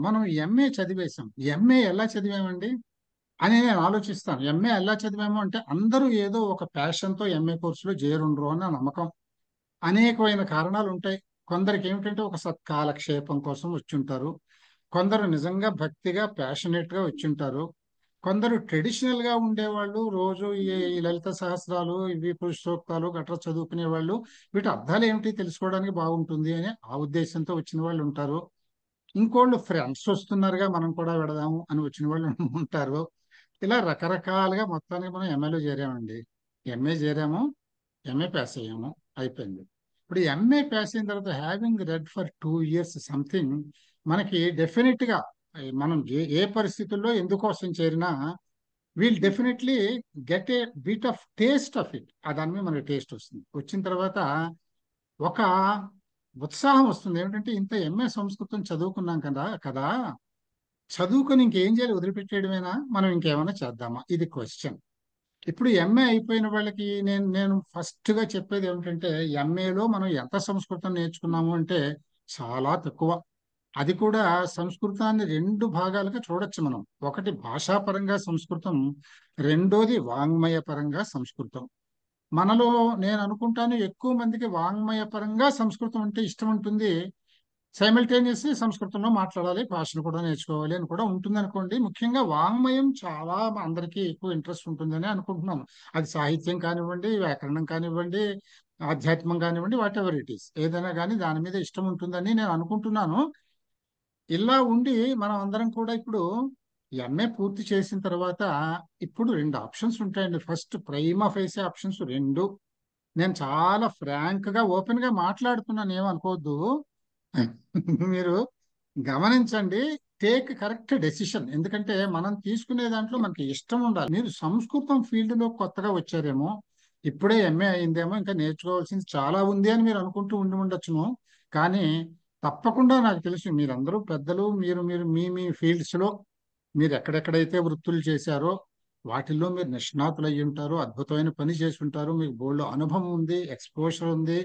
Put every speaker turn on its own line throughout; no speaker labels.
మనం MA చదివేశాం. MA ఎలా చదివామండి అని నేను ఆలోచిస్తాను. ఎంఏ ఎలా చదివాము అంటే అందరూ ఏదో ఒక ప్యాషన్తో ఎంఏ కోర్సులో చేరుండ్రు అన్న నమ్మకం. అనేకమైన కారణాలు ఉంటాయి. కొందరికి ఏమిటంటే ఒక సత్కాలక్షేపం కోసం వచ్చుంటారు. కొందరు నిజంగా భక్తిగా ప్యాషనేట్ గా వచ్చుంటారు. కొందరు ట్రెడిషనల్ గా ఉండేవాళ్ళు రోజు ఈ లలిత సహస్రాలు ఇవి పురుషోక్తాలు గట్రా చదువుకునే వాళ్ళు వీటి అర్థాలు ఏమిటి తెలుసుకోవడానికి బాగుంటుంది అని ఆ ఉద్దేశంతో వచ్చిన వాళ్ళు ఉంటారు. ఇంకోళ్ళు ఫ్రెండ్స్ వస్తున్నారుగా మనం కూడా పెడదాము అని వచ్చిన వాళ్ళు ఉంటారు. ఇలా రకరకాలుగా మొత్తానికి మనం ఎంఏలో చేరామండి. ఎంఏ చేరాము, ఎంఏ పాస్ అయ్యాము, అయిపోయింది. ఇప్పుడు ఎంఏ పాస్ అయిన తర్వాత having read for 2 years something మనకి డెఫినెట్ గా మనం ఏ పరిస్థితుల్లో ఎందుకోసం చేరినా we'll definitely get a bit of taste of it. ఆ దాని మీద మనకి టేస్ట్ వస్తుంది. వచ్చిన తర్వాత ఒక ఉత్సాహం వస్తుంది. ఏమిటంటే ఇంత ఎంఏ సంస్కృతం చదువుకున్నాం కదా కదా చదువుకొని ఇంకేం చేయాలి, వదిలిపెట్టేయడమేనా, మనం ఇంకేమైనా చేద్దామా, ఇది క్వశ్చన్. ఇప్పుడు ఎంఏ అయిపోయిన వాళ్ళకి నేను నేను ఫస్ట్ గా చెప్పేది ఏమిటంటే ఎంఏలో మనం ఎంత సంస్కృతం నేర్చుకున్నాము అంటే చాలా తక్కువ. అది కూడా సంస్కృతాన్ని 2 భాగాలుగా చూడొచ్చు మనం. ఒకటి భాషాపరంగా సంస్కృతం, రెండోది వాంగ్మయ పరంగా సంస్కృతం. మనలో నేను అనుకుంటాను ఎక్కువ మందికి వాంగ్మయ పరంగా సంస్కృతం అంటే ఇష్టం ఉంటుంది. సైమల్టేనియస్లీ సంస్కృతంలో మాట్లాడాలి, భాషను కూడా నేర్చుకోవాలి అని కూడా ఉంటుంది అనుకోండి. ముఖ్యంగా వాంగ్మయం చాలా అందరికీ ఎక్కువ ఇంట్రెస్ట్ ఉంటుందని అనుకుంటున్నాను. అది సాహిత్యం కానివ్వండి, వ్యాకరణం కానివ్వండి, ఆధ్యాత్మం కానివ్వండి, వాట్ ఎవర్ ఇట్ ఈస్, ఏదైనా కానీ దాని మీద ఇష్టం ఉంటుందని నేను అనుకుంటున్నాను. ఇలా ఉండి మనం అందరం కూడా ఇప్పుడు ఎంఏ పూర్తి చేసిన తర్వాత ఇప్పుడు 2 ఆప్షన్స్ ఉంటాయండి. ఫస్ట్ ప్రైమా ఫేసే ఆప్షన్స్ రెండు. నేను చాలా ఫ్రాంక్ గా ఓపెన్ గా మాట్లాడుతున్నాను, ఏమనుకోవద్దు. మీరు గమనించండి. Take correct decision. ఎందుకంటే మనం తీసుకునే దాంట్లో మనకి ఇష్టం ఉండాలి. మీరు సంస్కృతం ఫీల్డ్ లో కొత్తగా వచ్చారేమో, ఇప్పుడే ఎంఏ అయిందేమో, ఇంకా నేర్చుకోవాల్సింది చాలా ఉంది అని మీరు అనుకుంటూ ఉండి ఉండొచ్చును. కానీ తప్పకుండా నాకు తెలుసు మీరందరూ పెద్దలు, మీరు మీరు మీ మీ ఫీల్డ్స్ లో మీరు ఎక్కడెక్కడైతే వృత్తులు చేశారో వాటిల్లో మీరు నిష్ణాతులు అయ్యి ఉంటారు, అద్భుతమైన పని చేసి ఉంటారు, మీకు బోల్డ్ అనుభవం ఉంది, ఎక్స్పోజర్ ఉంది.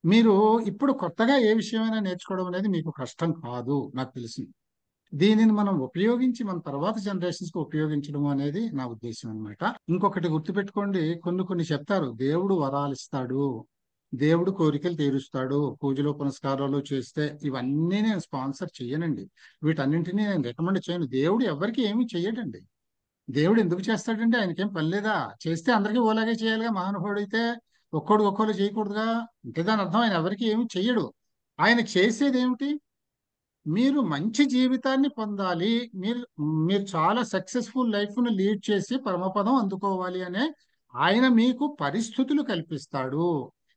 మీరు ఇప్పుడు కొత్తగా ఏ విషయమైనా నేర్చుకోవడం అనేది మీకు కష్టం కాదు, నాకు తెలిసింది. దీనిని మనం ఉపయోగించి మన తర్వాత జనరేషన్స్ కి ఉపయోగించడం అనేది నా ఉద్దేశం అన్నమాట. ఇంకొకటి గుర్తుపెట్టుకోండి, కొన్ని కొన్ని చెప్తారు దేవుడు వరాలు ఇస్తాడు, దేవుడు కోరికలు తీరుస్తాడు, పూజలు పునస్కారాలు చేస్తే. ఇవన్నీ నేను స్పాన్సర్ చేయనండి. వీటన్నింటినీ నేను రికమెండ్ చేయను. దేవుడు ఎవరికి ఏమీ చెయ్యడండి. దేవుడు ఎందుకు చేస్తాడంటే ఆయనకేం పని లేదా? చేస్తే అందరికీ ఓలాగే చేయాలిగా. మహానుభావుడు అయితే ఒక్కోడు చేయకూడదుగా. అంటే దాని అర్థం ఆయన ఎవరికి ఏమి చెయ్యడు. ఆయన చేసేది ఏమిటి? మీరు మంచి జీవితాన్ని పొందాలి, మీరు మీరు చాలా సక్సెస్ఫుల్ లైఫ్ ను లీడ్ చేసి పరమపదం అందుకోవాలి అనే ఆయన మీకు పరిస్థితులు కల్పిస్తాడు.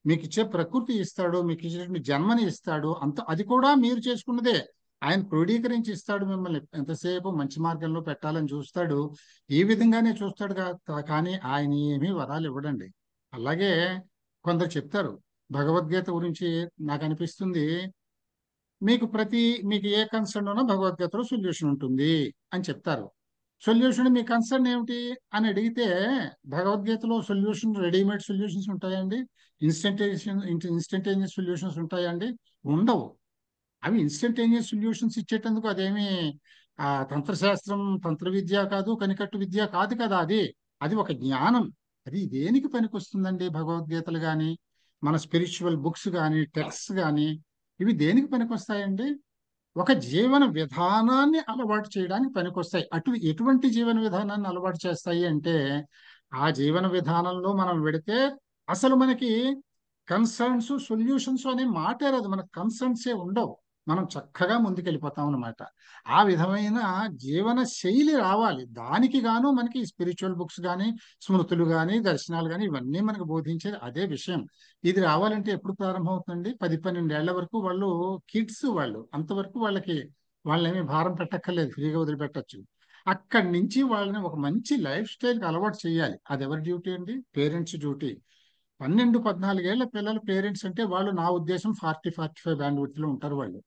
మీకు ఇచ్చే ప్రకృతి ఇస్తాడు, మీకు ఇచ్చే జన్మని ఇస్తాడు. అంత అది కూడా మీరు చేసుకున్నదే. ఆయన క్రోడీకరించి ఇస్తాడు, మిమ్మల్ని ఎంతసేపు మంచి మార్గంలో పెట్టాలని చూస్తాడు. ఈ విధంగానే చూస్తాడు. కానీ ఆయన ఏమీ వరాలు ఇవ్వడండి. అలాగే కొందరు చెప్తారు భగవద్గీత గురించి. నాకు అనిపిస్తుంది మీకు మీకు ఏ కన్సర్న్ ఉన్నా భగవద్గీతలో సొల్యూషన్ ఉంటుంది అని చెప్తారు. సొల్యూషన్ మీ కన్సర్న్ ఏమిటి అని అడిగితే భగవద్గీతలో సొల్యూషన్ రెడీమేడ్ సొల్యూషన్స్ ఉంటాయండి? ఇన్స్టంటేనియస్ సొల్యూషన్స్ ఉంటాయండి? ఉండవు. అవి ఇన్స్టంటేనియస్ సొల్యూషన్స్ ఇచ్చేటందుకు అదేమి తంత్రశాస్త్రం, తంత్ర విద్య కాదు, కనికట్టు విద్య కాదు కదా. అది అది ఒక జ్ఞానం. అది దేనికి పనికొస్తుందండి? భగవద్గీతలు కానీ, మన స్పిరిచువల్ బుక్స్ కానీ, టెక్స్ట్ కానీ, ఇవి దేనికి పనికొస్తాయండి? ఒక జీవన విధానాన్ని అలవాటు చేయడానికి పనికొస్తాయి. ఎటువంటి జీవన విధానాన్ని అలవాటు చేస్తాయి అంటే ఆ జీవన విధానంలో మనం వెడితే అసలు మనకి కన్సర్న్స్ సొల్యూషన్స్ అనే మాటే రాదు. మనకు కన్సర్న్సే ఉండవు. మనం చక్కగా ముందుకెళ్ళిపోతాం అన్నమాట. ఆ విధమైన జీవన శైలి రావాలి. దానికి గాను మనకి స్పిరిచువల్ బుక్స్ కానీ, స్మృతులు కానీ, దర్శనాలు కానీ, ఇవన్నీ మనకు బోధించేది అదే విషయం. ఇది రావాలంటే ఎప్పుడు ప్రారంభమవుతుందండి? 10-12 ఏళ్ల వరకు వాళ్ళు కిడ్స్, వాళ్ళు అంతవరకు వాళ్ళేమీ భారం పెట్టక్కర్లేదు, ఫ్రీగా వదిలిపెట్టచ్చు. అక్కడి నుంచి వాళ్ళని ఒక మంచి లైఫ్ స్టైల్కి అలవాటు చేయాలి. అది ఎవరి డ్యూటీ అండి? Parents duty. 12-14 ఏళ్ల పిల్లలు పేరెంట్స్ అంటే వాళ్ళు నా ఉద్దేశం 40-45 బ్యాండ్ విడ్త్ లో ఉంటారు వాళ్ళు.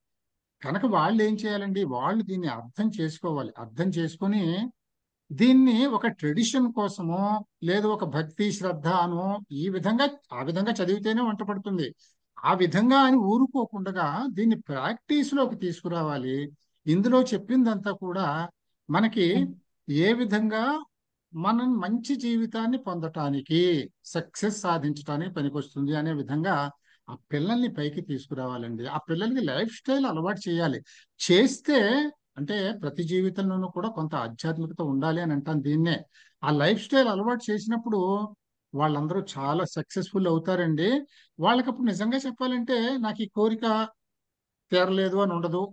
కనుక వాళ్ళు ఏం చేయాలండి? వాళ్ళు దీన్ని అర్థం చేసుకోవాలి. అర్థం చేసుకొని దీన్ని ఒక ట్రెడిషన్ కోసమో, లేదు ఒక భక్తి శ్రద్ధ అనో, ఆ విధంగా చదివితేనే వంట పడుతుంది, ఆ విధంగా అని ఊరుకోకుండా దీన్ని ప్రాక్టీస్ లోకి తీసుకురావాలి. ఇందులో చెప్పిందంతా కూడా మనకి ఏ విధంగా మనం మంచి జీవితాన్ని పొందటానికి, సక్సెస్ సాధించడానికి పనికొస్తుంది అనే విధంగా ఆ పిల్లల్ని పైకి తీసుకురావాలండి. ఆ పిల్లలకి లైఫ్ స్టైల్ అలవాటు చేయాలి. చేస్తే అంటే ప్రతి జీవితంలోనూ కూడా కొంత ఆధ్యాత్మికత ఉండాలి అని అంటాను దీన్నే. ఆ లైఫ్ స్టైల్ అలవాటు చేసినప్పుడు వాళ్ళందరూ చాలా సక్సెస్ఫుల్ అవుతారండి. వాళ్ళకప్పుడు నిజంగా చెప్పాలంటే నాకు ఈ కోరిక తీరలేదు అని ఉండదు.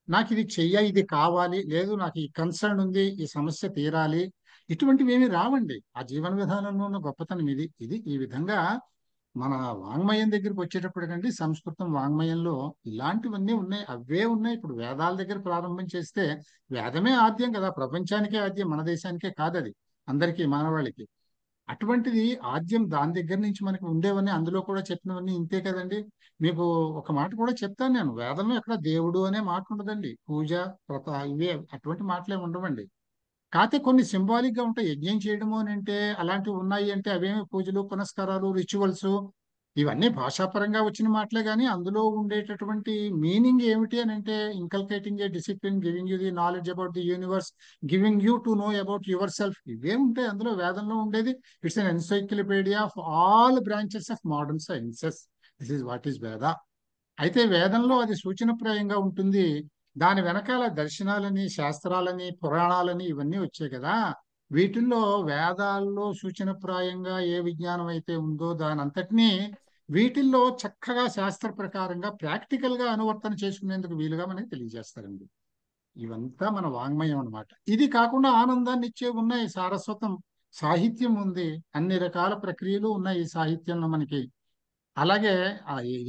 నాకు ఇది ఇది కావాలి, లేదు నాకు ఈ కన్సర్న్ ఉంది, ఈ సమస్య తీరాలి, ఇటువంటివి ఏమి రావండి. ఆ జీవన విధానంలో ఉన్న గొప్పతనం ఇది. ఈ విధంగా మన వాంగ్మయం దగ్గరికి వచ్చేటప్పటికండి, సంస్కృతం వాంగ్మయంలో ఇలాంటివన్నీ ఉన్నాయి. అవే ఉన్నాయి. ఇప్పుడు వేదాల దగ్గర ప్రారంభం చేస్తే వేదమే ఆద్యం కదా, ప్రపంచానికే ఆద్యం, మన దేశానికే కాదు అది, అందరికీ మానవాళికి. అటువంటిది ఆద్యం దాని దగ్గర నుంచి మనకి ఉండేవన్నీ, అందులో కూడా చెప్పినవన్నీ ఇంతే కదండి. మీకు ఒక మాట కూడా చెప్తాను నేను, వేదంలో ఎక్కడ దేవుడు అనే మాట ఉండదండి. పూజ, వ్రత, ఇవే అటువంటి మాటలే ఉండవండి. కాకపోతే కొన్ని సింబాలిక్ గా ఉంటాయి. యజ్ఞం చేయడము అని అంటే అలాంటివి ఉన్నాయి అంటే అవేమి పూజలు, పునస్కారాలు, రిచువల్స్, ఇవన్నీ భాషాపరంగా వచ్చిన మాటలే. కానీ అందులో ఉండేటటువంటి మీనింగ్ ఏమిటి అని అంటే, inculcating a discipline, giving you the knowledge about the universe, giving you to know about yourself, ఇవే ఉంటాయి అందులో వేదంలో ఉండేది. It's an encyclopedia of all branches of modern sciences. This is what is Veda. అయితే వేదంలో అది సూచనప్రాయంగా ఉంటుంది. దాని వెనకాల దర్శనాలని, శాస్త్రాలని, పురాణాలని ఇవన్నీ వచ్చాయి కదా. వీటిల్లో వేదాల్లో సూచనప్రాయంగా ఏ విజ్ఞానం అయితే ఉందో దాని అంతటినీ వీటిల్లో చక్కగా శాస్త్ర ప్రకారంగా ప్రాక్టికల్ గా అనువర్తన చేసుకునేందుకు వీలుగా మనకి తెలియజేస్తారండి. ఇవంతా మన వాంగ్మయం అన్నమాట. ఇది కాకుండా ఆనందాన్ని ఇచ్చే ఉన్నాయి. సారస్వతం సాహిత్యం ఉంది. అన్ని రకాల ప్రక్రియలు ఉన్నాయి ఈ సాహిత్యంలో మనకి. అలాగే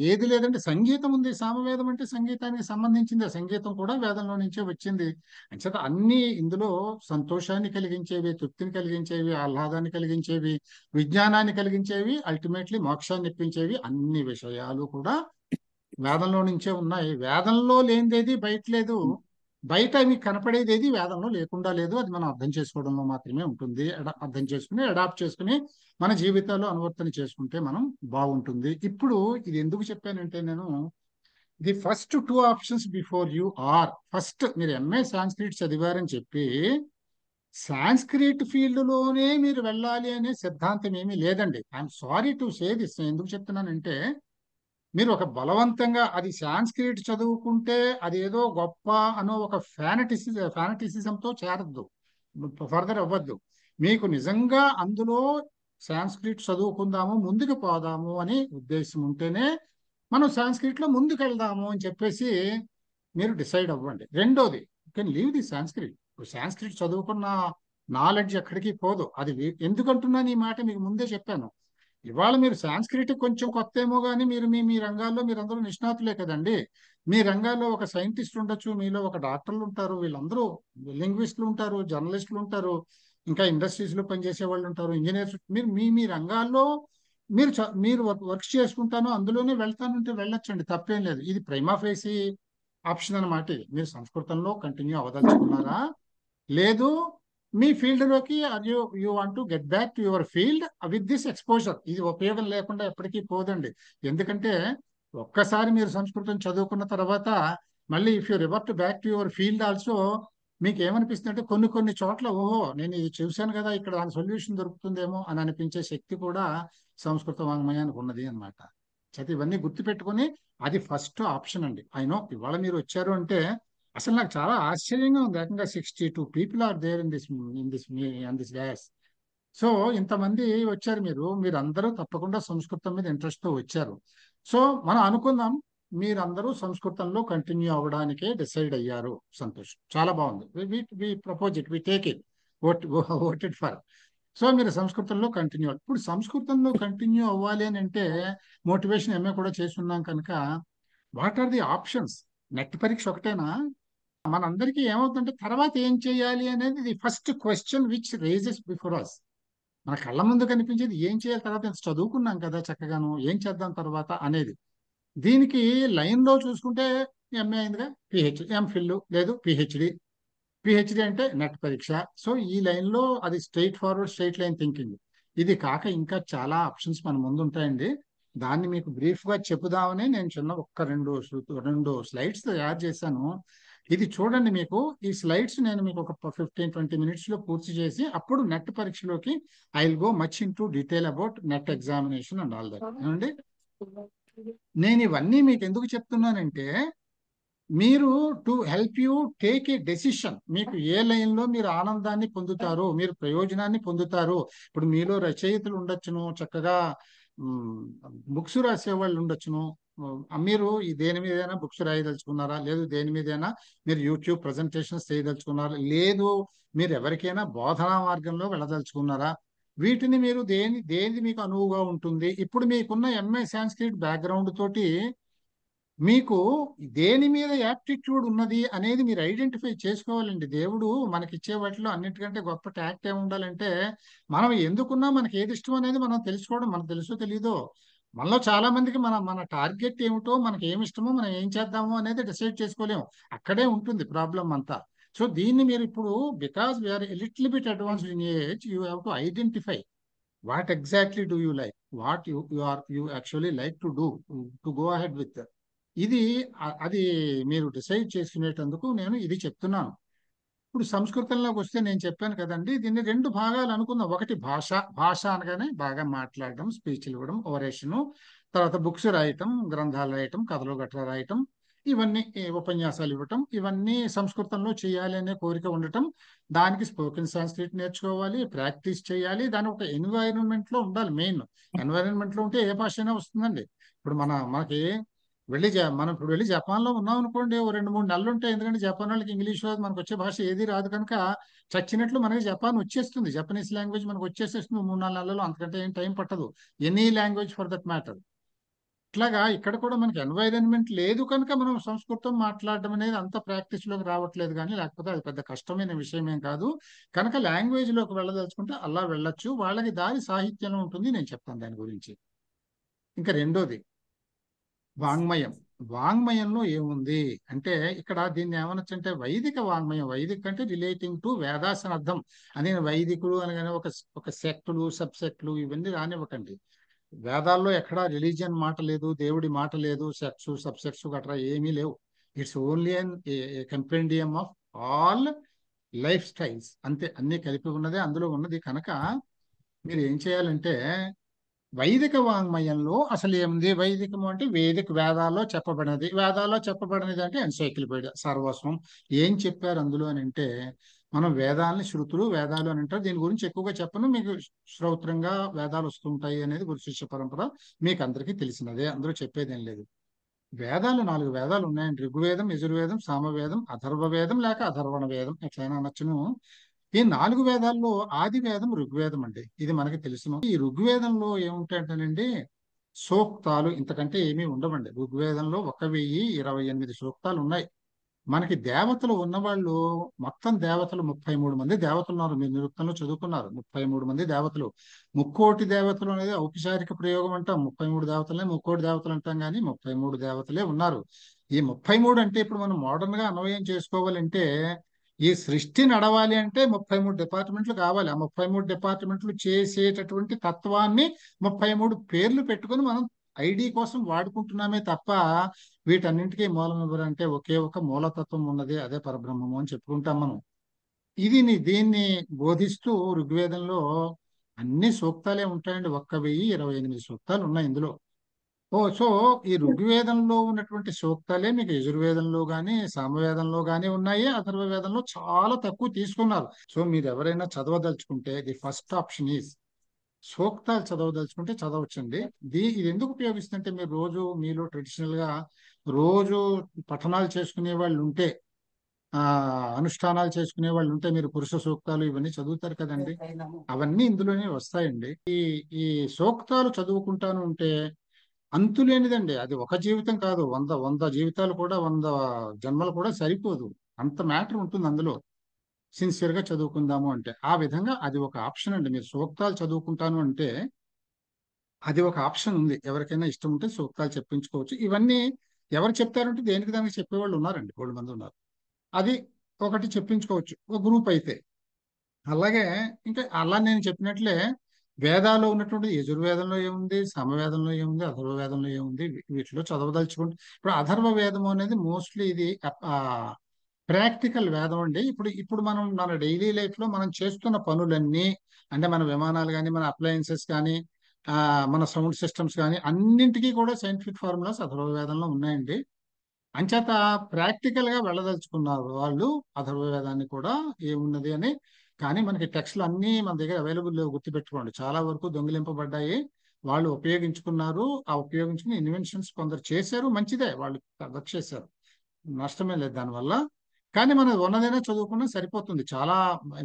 ఏది లేదంటే సంగీతం ఉంది. సామవేదం అంటే సంగీతానికి సంబంధించిందే. సంగీతం కూడా వేదంలో నుంచే వచ్చింది. అంచేత అన్ని ఇందులో సంతోషాన్ని కలిగించేవి, తృప్తిని కలిగించేవి, ఆహ్లాదాన్ని కలిగించేవి, విజ్ఞానాన్ని కలిగించేవి, అల్టిమేట్లీ మోక్షాన్ని ఇప్పించేవి అన్ని విషయాలు కూడా వేదంలో నుంచే ఉన్నాయి. వేదంలో లేనిదేది బయట లేదు. బయట మీకు కనపడేది ఏది వేదంలో లేకుండా లేదు. అది మనం అర్థం చేసుకోవడంలో మాత్రమే ఉంటుంది. అర్థం చేసుకుని అడాప్ట్ చేసుకుని మన జీవితాల్లో అనువర్తన చేసుకుంటే మనం బాగుంటుంది. ఇప్పుడు ఇది ఎందుకు చెప్పానంటే, నేను the first two options before you are, first మీరు ఎంఏ సాంస్క్రిట్ చదివారని చెప్పి సాంస్క్రిట్ ఫీల్డ్ లోనే మీరు వెళ్ళాలి అనే సిద్ధాంతం ఏమీ లేదండి. I'm sorry to say this. ఎందుకు చెప్తున్నానంటే, మీరు ఒక బలవంతంగా అది సాంస్క్రిట్ చదువుకుంటే అది ఏదో గొప్ప అనో ఒక ఫ్యానటిసిజంతో చేరద్దు, ఫర్దర్ అవ్వద్దు. మీకు నిజంగా అందులో సాంస్క్రిట్ చదువుకుందాము, ముందుకు పోదాము అని ఉద్దేశం ఉంటేనే మనం సాంస్క్రిట్ లో ముందుకు వెళ్దాము అని చెప్పేసి మీరు డిసైడ్ అవ్వండి. రెండోది, you can leave the Sanskrit. Sanskrit చదువుకున్న నాలెడ్జ్ ఎక్కడికి పోదు. అది ఎందుకంటున్నాను ఈ మాట మీకు ముందే చెప్పాను. ఇవాళ మీరు సాంస్క్రిట్ కొంచెం కొత్త ఏమో కానీ మీరు మీ మీ రంగాల్లో మీరందరూ నిష్ణాతులే కదండి. మీ రంగాల్లో ఒక సైంటిస్ట్ ఉండొచ్చు, మీలో ఒక డాక్టర్లు ఉంటారు, వీళ్ళందరూ లింగ్విస్టులు ఉంటారు, జర్నలిస్టులు ఉంటారు, ఇంకా ఇండస్ట్రీస్ లో పనిచేసే వాళ్ళు ఉంటారు, ఇంజనీర్స్. మీరు మీ మీ రంగాల్లో మీరు వర్క్ చేసుకుంటాను, అందులోనే వెళ్తానంటే వెళ్ళొచ్చండి, తప్పేం లేదు. ఇది ప్రైమా ఫేసి ఆప్షన్ అన్నమాట. ఇది మీరు సంస్కృతంలో కంటిన్యూ అవదలుచుకున్నారా, లేదు మీ ఫీల్డ్ లోకి you you want to get back to your field with this exposure, ఇది ఉపయోగం లేకుండా ఎప్పటికీ పోదండి. ఎందుకంటే ఒక్కసారి మీరు సంస్కృతం చదువుకున్న తర్వాత మళ్ళీ if you revert back to your field also, మీకు ఏమనిపిస్తుంది అంటే కొన్ని కొన్ని చోట్ల ఓహో నేను ఇది చూశాను కదా, ఇక్కడ దాని సొల్యూషన్ దొరుకుతుందేమో అని అనిపించే శక్తి కూడా సంస్కృత వాంగ్మయానికి ఉన్నది అనమాట. చేత ఇవన్నీ గుర్తుపెట్టుకుని అది ఫస్ట్ ఆప్షన్ అండి. అయినో ఇవాళ మీరు వచ్చారు అంటే అసలు నాకు చాలా ఆశ్చర్యంగా ఉంది. ఏకంగా 62 people are there in this dash. So ఇంతమంది వచ్చారు. మీరందరూ తప్పకుండా సంస్కృతం మీద ఇంట్రెస్ట్ తో వచ్చారు. సో మనం అనుకుందాం మీరందరూ సంస్కృతంలో కంటిన్యూ అవ్వడానికే డిసైడ్ అయ్యారు. సంతోషం, చాలా బాగుంది. We propose it, we take it, voted for. So మీరు సంస్కృతంలో కంటిన్యూ అవ్వాలి. ఇప్పుడు సంస్కృతంలో కంటిన్యూ అవ్వాలి అని అంటే మోటివేషన్ ఎంఏ కూడా చేస్తున్నాం కనుక what are the options? NET పరీక్ష ఒకటేనా? మనందరికీ ఏమవుతుందంటే తర్వాత ఏం చేయాలి అనేది the first question which raises before us. మన కళ్ళ ముందు కనిపించేది ఏం చేయాలి, తర్వాత ఇంత చదువుకున్నాం కదా చక్కగాను, ఏం చేద్దాం తర్వాత అనేది. దీనికి లైన్ లో చూసుకుంటే ఎంఏ అయిందిగా, ఎంఫిల్ లేదు పిహెచ్డి. పిహెచ్డి అంటే నెట్ పరీక్ష. సో ఈ లైన్ లో అది straight forward straight line thinking. ఇది కాక ఇంకా చాలా ఆప్షన్స్ మన ముందు ఉంటాయండి. దాన్ని మీకు బ్రీఫ్ గా చెప్పుదామని నేను చిన్న ఒక్క రెండు స్లైడ్స్ తయారు చేశాను. ఇది చూడండి, మీకు ఈ స్లైడ్స్ నేను మీకు ఒక 15-20 minutes లో పూర్తి చేసి అప్పుడు నెట్ పరీక్షలోకి I will go much into detail about net examination and all that. ఏమండి, నేను ఇవన్నీ మీకు ఎందుకు చెప్తున్నానంటే మీరు to help you take a decision. మీకు ఏ లైన్ లో మీరు ఆనందాన్ని పొందుతారు, మీరు ప్రయోజనాన్ని పొందుతారు. ఇప్పుడు మీలో రచయితలు ఉండొచ్చును, చక్కగా బుక్స్ రాసే వాళ్ళు ఉండొచ్చును. మీరు ఈ దేని మీదైనా బుక్స్ రాయదలుచుకున్నారా, లేదు దేని మీదైనా మీరు యూట్యూబ్ ప్రజెంటేషన్స్ చేయదలుచుకున్నారా, లేదు మీరు ఎవరికైనా బోధనా మార్గంలో వెళ్ళదలుచుకున్నారా, వీటిని మీరు దేని మీకు అనువుగా ఉంటుంది. ఇప్పుడు మీకున్న ఎంఏ సాంస్క్రిట్ బ్యాక్గ్రౌండ్ తోటి మీకు దేని మీద యాప్టిట్యూడ్ ఉన్నది అనేది మీరు ఐడెంటిఫై చేసుకోవాలండి. దేవుడు మనకిచ్చే వాటిలో అన్నిటికంటే గొప్ప ట్యాక్ట్ ఏమి ఉండాలంటే, మనం ఎందుకున్నా మనకి ఏది ఇష్టం అనేది మనం తెలుసుకోవడం. మనకు తెలుసో తెలీదో మనలో చాలా మందికి మన మన టార్గెట్ ఏమిటో, మనకి ఏమి ఇష్టమో, మనం ఏం చేద్దామో అనేది డిసైడ్ చేసుకోలేము. అక్కడే ఉంటుంది ప్రాబ్లం అంతా. సో దీన్ని మీరు ఇప్పుడు, because we're little bit advanced in age, you have to identify what exactly do you like, what you actually like to do, to go ahead with. ఇది అది మీరు డిసైడ్ చేసుకునేటందుకు నేను ఇది చెప్తున్నాను. ఇప్పుడు సంస్కృతంలోకి వస్తే నేను చెప్పాను కదండి, దీన్ని రెండు భాగాలు అనుకుందాం. ఒకటి భాష. భాష అనగానే బాగా మాట్లాడడం, స్పీచ్లు ఇవ్వడం, ఓరేషను, తర్వాత బుక్స్ రాయటం, గ్రంథాలు రాయటం, కథలు గట్రా రాయటం, ఇవన్నీ ఉపన్యాసాలు ఇవ్వటం, ఇవన్నీ సంస్కృతంలో చేయాలి అనే కోరిక ఉండటం. దానికి స్పోకెన్ సాంస్క్రిట్ నేర్చుకోవాలి, ప్రాక్టీస్ చేయాలి, దాని ఒక ఎన్వైరన్మెంట్ లో ఉండాలి. మెయిన్ ఎన్వైరన్మెంట్ లో ఉంటే ఏ భాష అయినా వస్తుందండి. ఇప్పుడు మనకి మనం ఇప్పుడు వెళ్ళి జపాన్ లో ఉన్నాం అనుకోండి, ఓ 2-3 నెలలు ఉంటాయి. ఎందుకంటే జపాన్ వాళ్ళకి ఇంగ్లీష్ రాదు, మనకు వచ్చే భాష ఏది రాదు కనుక చచ్చినట్లు మనకి జపాన్ వచ్చేస్తుంది. జపనీస్ లాంగ్వేజ్ మనకు వచ్చేసేస్తుంది 3-4 నెలల్లో, అంతకంటే ఏం టైం పట్టదు. Any language for that matter. ఇట్లాగా ఇక్కడ కూడా మనకి ఎన్వైరన్మెంట్ లేదు కనుక మనం సంస్కృతం మాట్లాడడం అనేది అంత ప్రాక్టీస్ లోకి రావట్లేదు. కానీ లేకపోతే అది పెద్ద కష్టమైన విషయం ఏం కాదు. కనుక లాంగ్వేజ్ లోకి వెళ్ళదలుచుకుంటే అలా వెళ్ళొచ్చు. వాళ్ళకి దారి సాహిత్యంలో ఉంటుంది, నేను చెప్తాను దాని గురించి. ఇంకా రెండోది వాంగ్మయం. వాంగ్మయంలో ఏముంది అంటే, ఇక్కడ దీన్ని ఏమనొచ్చు అంటే వైదిక వాంగ్మయం. వైదిక అంటే రిలేటింగ్ టు వేదాస్ అని అర్థం. అని వైదికులు అనగానే ఒక సెక్టులు, సబ్ సెక్టులు ఇవన్నీ రానివ్వకండి. వేదాల్లో ఎక్కడా రిలీజియన్ మాట లేదు, దేవుడి మాట లేదు, సెక్స్ సబ్ సెక్స్ గట్రా ఏమీ లేవు. It's only an కంపెండియం of all life styles, అంతే. అన్ని కలిపి ఉన్నదే అందులో ఉన్నది. కనుక మీరు ఏం చేయాలంటే, వైదిక వాంగ్మయంలో అసలు ఏముంది. వైదికము అంటే వేదిక, వేదాల్లో చెప్పబడినది. వేదాల్లో చెప్పబడినది అంటే ఎన్సైక్లోపీడియా, సర్వస్వం. ఏం చెప్పారు అందులో అని అంటే, మనం వేదాలని శృతులు, వేదాలు అని అంటారు. దీని గురించి ఎక్కువగా చెప్పను, మీకు శ్రౌత్రంగా వేదాలు వస్తుంటాయి అనేది గురు శిష్య పరంపర మీకు అందరికీ తెలిసినదే, అందులో చెప్పేదేం లేదు. వేదాలు 4 వేదాలు ఉన్నాయండి. ఋగ్వేదం, యజుర్వేదం, సామవేదం, అథర్వ వేదం, లేక అథర్వణ వేదం, ఎట్లయినా అనొచ్చును. ఈ 4 వేదాల్లో ఆది వేదం ఋగ్వేదం అండి. ఇది మనకి తెలుసును. ఈ ఋగ్వేదంలో ఏముంటాయంటేనండి, సూక్తాలు ఇంతకంటే ఏమీ ఉండవండి. ఋగ్వేదంలో 1028 సూక్తాలు ఉన్నాయి. మనకి దేవతలు ఉన్నవాళ్ళు, మొత్తం దేవతలు 33 మంది దేవతలు ఉన్నారు. మీరు నిరుక్తంలో చదువుకున్నారు, 33 మంది దేవతలు. ముక్కోటి దేవతలు అనేది ఔపచారిక ప్రయోగం అంటాం. 33 దేవతలనే ముక్కోటి దేవతలు అంటాం, కానీ 33 దేవతలే ఉన్నారు. ఈ 33 అంటే ఇప్పుడు మనం మోడర్న్ గా అన్వయం చేసుకోవాలంటే, ఈ సృష్టి నడవాలి అంటే 33 డిపార్ట్మెంట్లు కావాలి. ఆ 33 డిపార్ట్మెంట్లు చేసేటటువంటి తత్వాన్ని 33 పేర్లు పెట్టుకొని మనం ఐడి కోసం వాడుకుంటున్నామే తప్ప, వీటన్నింటికీ మూలం ఎవరంటే ఒకే ఒక మూలతత్వం ఉన్నది, అదే పరబ్రహ్మము అని చెప్పుకుంటాం మనం. దీన్ని బోధిస్తూ ఋగ్వేదంలో అన్ని సూక్తాలే ఉంటాయండి. 1028 సూక్తాలు ఉన్నాయి ఇందులో. సో ఈ ఋగ్వేదంలో ఉన్నటువంటి సూక్తాలే మీకు యజుర్వేదంలో కానీ, సామవేదంలో కానీ ఉన్నాయి. అథర్వ వేదంలో చాలా తక్కువ తీసుకున్నారు. సో మీరు ఎవరైనా చదవదలుచుకుంటే ది ఫస్ట్ ఆప్షన్ ఈజ్ సూక్తాలు చదవదలుచుకుంటే చదవచ్చండి. ఇది ఎందుకు ఉపయోగిస్తుంటే, మీరు రోజు మీలో ట్రెడిషనల్ గా రోజు పఠనాలు చేసుకునే వాళ్ళు ఉంటే, అనుష్ఠానాలు చేసుకునే వాళ్ళు ఉంటే, మీరు పురుష సూక్తాలు ఇవన్నీ చదువుతారు కదండి, అవన్నీ ఇందులోనే వస్తాయండి. ఈ ఈ సూక్తాలు చదువుకుంటాను ఉంటే అంతులేనిదండి. అది ఒక జీవితం కాదు, 100 జీవితాలు కూడా, 100 జన్మలు కూడా సరిపోదు. అంత మ్యాటర్ ఉంటుంది అందులో, సిన్సియర్ గా చదువుకుందాము అంటే. ఆ విధంగా అది ఒక ఆప్షన్ అండి. మీరు సూక్తాలు చదువుకుంటాను అంటే అది ఒక ఆప్షన్ ఉంది. ఎవరికైనా ఇష్టం ఉంటే సూక్తాలు చెప్పించుకోవచ్చు. ఇవన్నీ ఎవరు చెప్తారంటే దేనికి దానికి చెప్పేవాళ్ళు ఉన్నారండి, 2 మంది ఉన్నారు. అది ఒకటి చెప్పించుకోవచ్చు, ఒక గ్రూప్ అయితే. అలాగే ఇంకా అలా నేను చెప్పినట్లే వేదాల్లో ఉన్నటువంటి యజుర్వేదంలో ఏముంది, సమవేదంలో ఏముంది, అథర్వ వేదంలో ఏముంది, వీటిలో చదవదలుచుకుంటే, ఇప్పుడు అథర్వ వేదం అనేది మోస్ట్లీ ఇది ప్రాక్టికల్ వేదం అండి. ఇప్పుడు ఇప్పుడు మనం మన డైలీ లైఫ్ లో మనం చేస్తున్న పనులన్నీ, అంటే మన విమానాలు కానీ, మన అప్లయన్సెస్ కానీ, మన సౌండ్ సిస్టమ్స్ కానీ, అన్నింటికీ కూడా సైంటిఫిక్ ఫార్ములాస్ అథర్వ వేదంలో ఉన్నాయండి. అంచేత ప్రాక్టికల్ గా వెళ్ళదలుచుకున్నారు వాళ్ళు అథర్వ వేదాన్ని కూడా ఏమున్నది అని. కానీ మనకి టెక్స్ట్లు అన్నీ మన దగ్గర అవైలబుల్ లేవు, గుర్తుపెట్టుకోండి. చాలా వరకు దొంగిలింపబడ్డాయి. వాళ్ళు ఉపయోగించుకున్నారు. ఆ ఉపయోగించుకుని ఇన్వెన్షన్స్ కొందరు చేశారు, మంచిదే, వాళ్ళు వర్క్ చేశారు, నష్టమే లేదు దానివల్ల. కానీ మనం ఉన్నదైనా చదువుకున్నా సరిపోతుంది. చాలా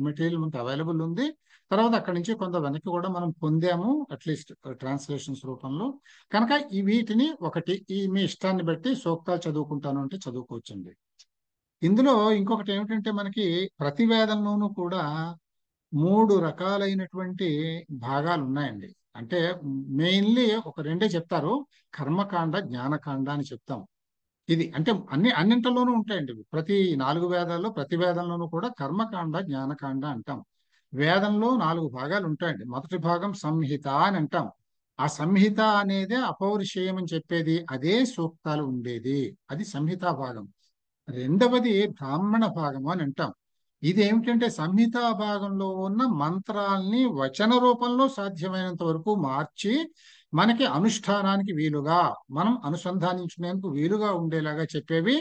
మెటీరియల్ మనకి అవైలబుల్ ఉంది. తర్వాత అక్కడి నుంచి కొంత వెనక్కి కూడా మనం పొందాము, అట్లీస్ట్ ట్రాన్స్లేషన్స్ రూపంలో. కనుక ఈ వీటిని ఒకటి మీ ఇష్టాన్ని బట్టి సూక్తాలు చదువుకుంటాను అంటే చదువుకోవచ్చండి. ఇందులో ఇంకొకటి ఏమిటంటే మనకి ప్రతి వేదంలోనూ కూడా 3 రకాలైనటువంటి భాగాలు ఉన్నాయండి. అంటే మెయిన్లీ ఒక రెండే చెప్తారు, కర్మకాండ, జ్ఞానకాండ అని చెప్తాం. ఇది అంటే అన్నింటిలోనూ ఉంటాయండి. ప్రతి 4 వేదాల్లో ప్రతి వేదంలోనూ కూడా కర్మకాండ, జ్ఞానకాండ అంటాం. వేదంలో 4 భాగాలు ఉంటాయండి. మొదటి భాగం సంహిత అని అంటాం. ఆ సంహిత అనేది అపౌరుషేయం అని చెప్పేది, అదే సూక్తాలు ఉండేది, అది సంహితా భాగం. రెండవది బ్రాహ్మణ భాగము అని అంటాం. ఇది ఏమిటంటే సంహితా భాగంలో ఉన్న మంత్రాల్ని వచన రూపంలో సాధ్యమైనంత వరకు మార్చి మనకి అనుష్ఠానానికి వీలుగా, మనం అనుసంధానించుకునేందుకు వీలుగా ఉండేలాగా చెప్పేవి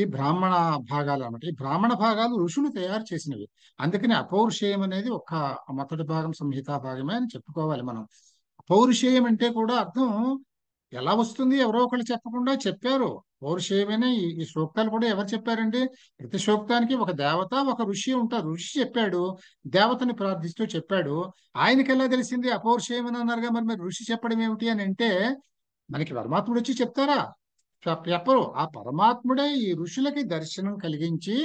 ఈ బ్రాహ్మణ భాగాలు అన్నమాట. ఈ బ్రాహ్మణ భాగాలు ఋషులు తయారు చేసినవి. అందుకని అపౌరుషేయం అనేది ఒక మొదటి భాగం సంహితా భాగమే అని చెప్పుకోవాలి మనం. పౌరుషేయం అంటే కూడా అర్థం ఎలా వస్తుంది, ఎవరో ఒకళ్ళు చెప్పకుండా చెప్పారు. పౌరుషేయమైన ఈ సూక్తాలు కూడా ఎవరు చెప్పారండి? ప్రతి సూక్తానికి ఒక దేవత, ఒక ఋషి ఉంటారు. ఋషి చెప్పాడు, దేవతని ప్రార్థిస్తూ చెప్పాడు. ఆయనకి ఎలా తెలిసింది అపౌరుషేయం అని అన్నారుగా, మరి ఋషి చెప్పడం ఏమిటి అని అంటే, మనకి పరమాత్ముడు వచ్చి చెప్తారా? చెప్పరు. ఆ పరమాత్ముడే ఈ ఋషులకి దర్శనం కలిగించి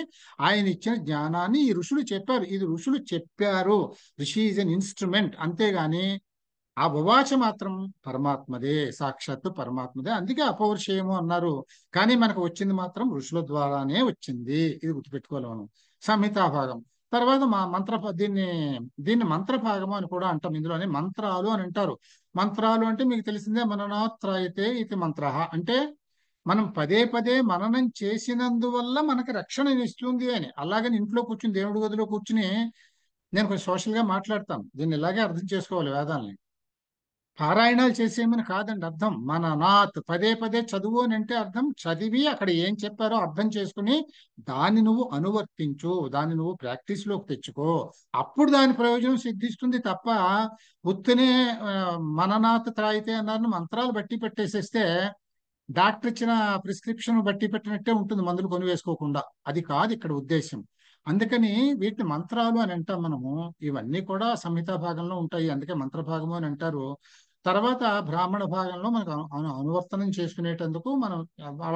ఆయన ఇచ్చిన జ్ఞానాన్ని ఈ ఋషులు చెప్పారు. ఇది ఋషులు చెప్పారు. ఋషి ఈజ్ అన్ ఇన్స్ట్రుమెంట్, అంతేగాని ఆ ఉవాచ మాత్రం పరమాత్మదే, సాక్షాత్తు పరమాత్మదే. అందుకే అపౌరుషేయము అన్నారు. కానీ మనకు వచ్చింది మాత్రం ఋషుల ద్వారానే వచ్చింది. ఇది గుర్తుపెట్టుకోవాలి మనం. సంహితా భాగం తర్వాత మా దీన్ని మంత్రభాగము అని కూడా అంటాం. ఇందులోనే మంత్రాలు అని అంటారు. మంత్రాలు అంటే మీకు తెలిసిందే, మననాత్రాయతే ఇది మంత్ర అంటే మనం పదే పదే మననం చేసినందువల్ల మనకి రక్షణ ఇస్తుంది అని. అలాగని ఇంట్లో కూర్చుని దేవుడి గదిలో కూర్చుని నేను కొంచెం సోషల్ గా మాట్లాడతాం, దీన్ని ఇలాగే అర్థం చేసుకోవాలి వేదాల్ని. పారాయణాలు చేసేయమని కాదండి అర్థం. మన నాత్ పదే పదే చదువు అని అంటే అర్థం, చదివి అక్కడ ఏం చెప్పారో అర్థం చేసుకుని దాన్ని నువ్వు అనువర్తించు, దాన్ని నువ్వు ప్రాక్టీస్ లోకి తెచ్చుకో, అప్పుడు దాని ప్రయోజనం సిద్ధిస్తుంది తప్ప ఉత్తనే మననాత్ త్రాయితే అన్నారు మంత్రాలు బట్టి పెట్టేసేస్తే డాక్టర్ ఇచ్చిన ప్రిస్క్రిప్షన్ బట్టి పెట్టినట్టే ఉంటుంది, మందులు కొని వేసుకోకుండా. అది కాదు ఇక్కడ ఉద్దేశం. అందుకని వీటిని మంత్రాలు అని అంటాం మనము. ఇవన్నీ కూడా సంహితా భాగంలో ఉంటాయి, అందుకే మంత్ర భాగము అని అంటారు. తర్వాత బ్రాహ్మణ భాగంలో మనకు అనువర్తనం చేసుకునేటందుకు మనం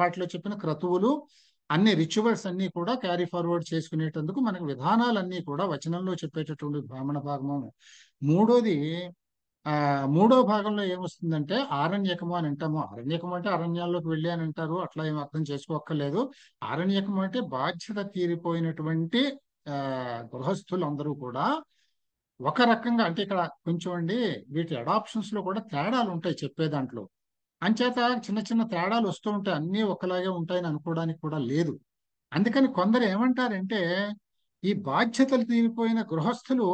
వాటిలో చెప్పిన క్రతువులు, అన్ని రిచువల్స్ అన్ని కూడా క్యారీ ఫార్వర్డ్ చేసుకునేటందుకు మనకు విధానాలన్నీ కూడా వచనంలో చెప్పేటటువంటి బ్రాహ్మణ భాగము. మూడోది ఆ మూడో భాగంలో ఏమొస్తుందంటే ఆరణ్యకము అని అంటాము. అరణ్యకము అంటే అరణ్యాల్లోకి వెళ్ళి అని అంటారు, అట్లా ఏం అర్థం చేసుకోక్కర్లేదు. ఆరణ్యకము అంటే బాధ్యత తీరిపోయినటువంటి ఆ గృహస్థులు అందరూ కూడా ఒక రకంగా, అంటే ఇక్కడ కొంచెం అండి వీటి అడాప్షన్స్ లో కూడా తేడాలు ఉంటాయి చెప్పే దాంట్లో. అంచేత చిన్న చిన్న తేడాలు వస్తూ ఉంటాయి, అన్నీ ఒకలాగే ఉంటాయని అనుకోవడానికి కూడా లేదు. అందుకని కొందరు ఏమంటారంటే ఈ బాధ్యతలు తీరిపోయిన గృహస్థులు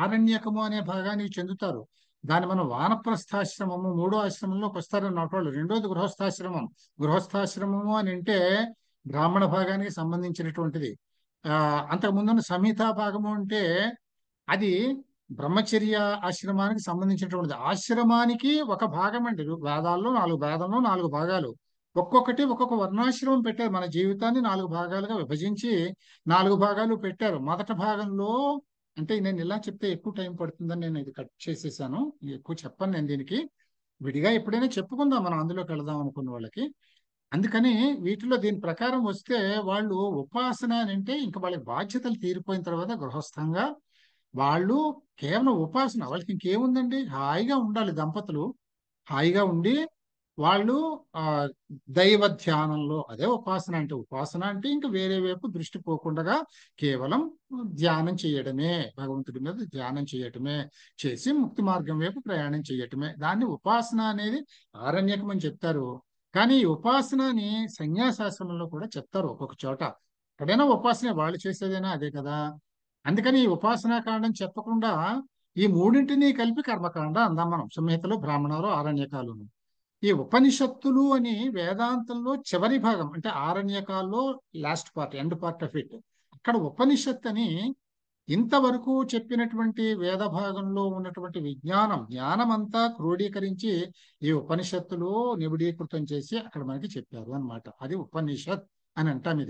ఆరణ్యకము అనే భాగానికి చెందుతారు. దాన్ని మనం వానప్రస్థాశ్రమము మూడో ఆశ్రమంలోకి వస్తారని నాటోళ్ళు. రెండోది గృహస్థాశ్రమం. గృహస్థాశ్రమము అని అంటే బ్రాహ్మణ భాగానికి సంబంధించినటువంటిది. ఆ అంతకు ముందున్న సంహితా భాగము అంటే అది బ్రహ్మచర్య ఆశ్రమానికి సంబంధించినటువంటిది. ఆశ్రమానికి ఒక భాగం అండి. వేదాల్లో 4 భాగాలు. ఒక్కొక్కటి ఒక్కొక్క వర్ణాశ్రమం పెట్టారు. మన జీవితాన్ని 4 భాగాలుగా విభజించి 4 భాగాలు పెట్టారు. మొదటి భాగంలో, అంటే నేను ఇలా చెప్తే ఎక్కువ టైం పడుతుందని నేను ఇది కట్ చేసేసాను, ఎక్కువ చెప్పను నేను దీనికి. విడిగా ఎప్పుడైనా చెప్పుకుందాం మనం అందులోకి వెళదాం అనుకున్న వాళ్ళకి. అందుకని వీటిలో దీని ప్రకారం వస్తే వాళ్ళు ఉపాసన అని అంటే ఇంకా వాళ్ళకి బాధ్యతలు తీరిపోయిన తర్వాత గృహస్థంగా వాళ్ళు కేవలం ఉపాసన, వాళ్ళకి ఇంకేముందండి, హాయిగా ఉండాలి దంపతులు, హాయిగా ఉండి వాళ్ళు ఆ దైవ ధ్యానంలో, అదే ఉపాసన అంటే. ఉపాసన అంటే ఇంకా వేరే వైపు దృష్టి పోకుండా కేవలం ధ్యానం చేయడమే, భగవంతుడి మీద ధ్యానం చేయటమే, చేసి ముక్తి మార్గం వైపు ప్రయాణం చేయటమే. దాన్ని ఉపాసన అనేది ఆరణ్యకం అని చెప్తారు. కానీ ఈ ఉపాసనని సన్యాసాశ్రమంలో కూడా చెప్తారు ఒక్కొక్క చోట. ఎక్కడైనా ఉపాసనే, వాళ్ళు చేసేదైనా అదే కదా. అందుకని ఈ ఉపాసనా కాండం చెప్పకుండా ఈ మూడింటిని కలిపి కర్మకాండ అందాం మనం. సంహితలో బ్రాహ్మణాలు, ఆరణ్యకాలు. ఈ ఉపనిషత్తులు అని వేదాంతంలో చివరి భాగం, అంటే ఆరణ్యకాల్లో last part, end part of it. అక్కడ ఉపనిషత్ అని ఇంతవరకు చెప్పినటువంటి వేద భాగంలో ఉన్నటువంటి జ్ఞానం అంతా క్రోడీకరించి ఈ ఉపనిషత్తులో నిబిడీకృతం చేసి అక్కడ మనకి చెప్పారు అన్నమాట. అది ఉపనిషత్ అని అంటాం.